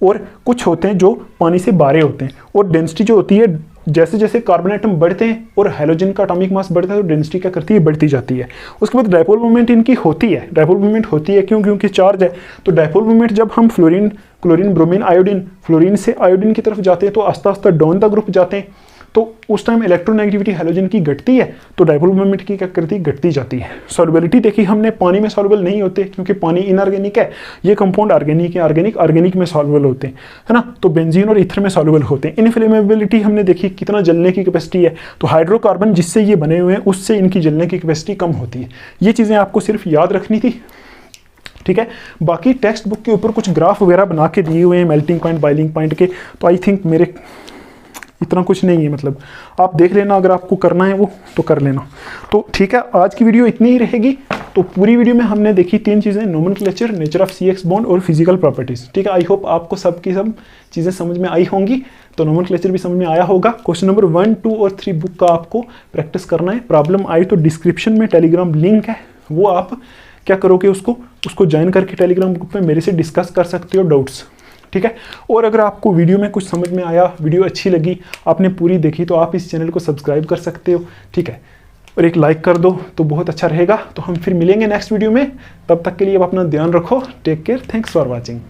और कुछ होते हैं जो पानी से बारे होते हैं। और डेंसिटी जो होती है जैसे जैसे कार्बन एटम बढ़ते हैं और हाइड्रोजन का एटॉमिक मास बढ़ता है तो डेंसिटी क्या करती है, बढ़ती जाती है। उसके बाद डाइपोल मूवमेंट इनकी होती है, डाइपोल मूवमेंट होती है क्यों, क्योंकि चार्ज है। तो डाइपोल मूवमेंट जब हम fluorine chlorine bromine iodine, fluorine से आयोडीन की तरफ जाते हैं तो आस्ता आस्ता डाउन द ग्रुप जाते हैं, तो उस टाइम इलेक्ट्रोनेगेटिविटी हाइड्रोजन की घटती है तो डाइपोल मूवमेंट की क्या करती है, घटती जाती है। सॉल्युबिलिटी देखी हमने, पानी में सॉल्युबल नहीं होते क्योंकि पानी इनऑर्गेनिक है, ये कंपाउंड ऑर्गेनिक है, ऑर्गेनिक में सॉल्युबल होते हैं, है ना। तो बेंजीन और ईथर में सॉल्युबल होते हैं। इनफ्लेमेबिलिटी हमने देखी कितना जलने की कैपेसिटी है, तो हाइड्रोकार्बन जिससे ये बने हुए हैं उससे इनकी जलने की कैपेसिटी कम होती है। ये चीज़ें आपको सिर्फ याद रखनी थी, ठीक है। बाकी टेक्स्ट बुक के ऊपर कुछ ग्राफ वगैरह बना के दिए हुए हैं मेल्टिंग पॉइंट बॉइलिंग पॉइंट के, तो आई थिंक मेरे इतना कुछ नहीं है, मतलब आप देख लेना अगर आपको करना है वो तो कर लेना। तो ठीक है, आज की वीडियो इतनी ही रहेगी। तो पूरी वीडियो में हमने देखी 3 चीज़ें, nomenclature, nature of CX bond और फिजिकल प्रॉपर्टीज। ठीक है, आई होप आपको सब की सब चीज़ें समझ में आई होंगी। तो नोमेनक्लेचर भी समझ में आया होगा। क्वेश्चन नंबर 1, 2 और 3 बुक का आपको प्रैक्टिस करना है। प्रॉब्लम आई तो डिस्क्रिप्शन में टेलीग्राम लिंक है, वो आप क्या करोगे, उसको ज्वाइन करके टेलीग्राम ग्रुप में मेरे से डिस्कस कर सकते हो डाउट्स, ठीक है। और अगर आपको वीडियो में कुछ समझ में आया, वीडियो अच्छी लगी, आपने पूरी देखी, तो आप इस चैनल को सब्सक्राइब कर सकते हो, ठीक है, और एक लाइक कर दो तो बहुत अच्छा रहेगा। तो हम फिर मिलेंगे नेक्स्ट वीडियो में, तब तक के लिए आप अपना ध्यान रखो। Take care, thanks for watching.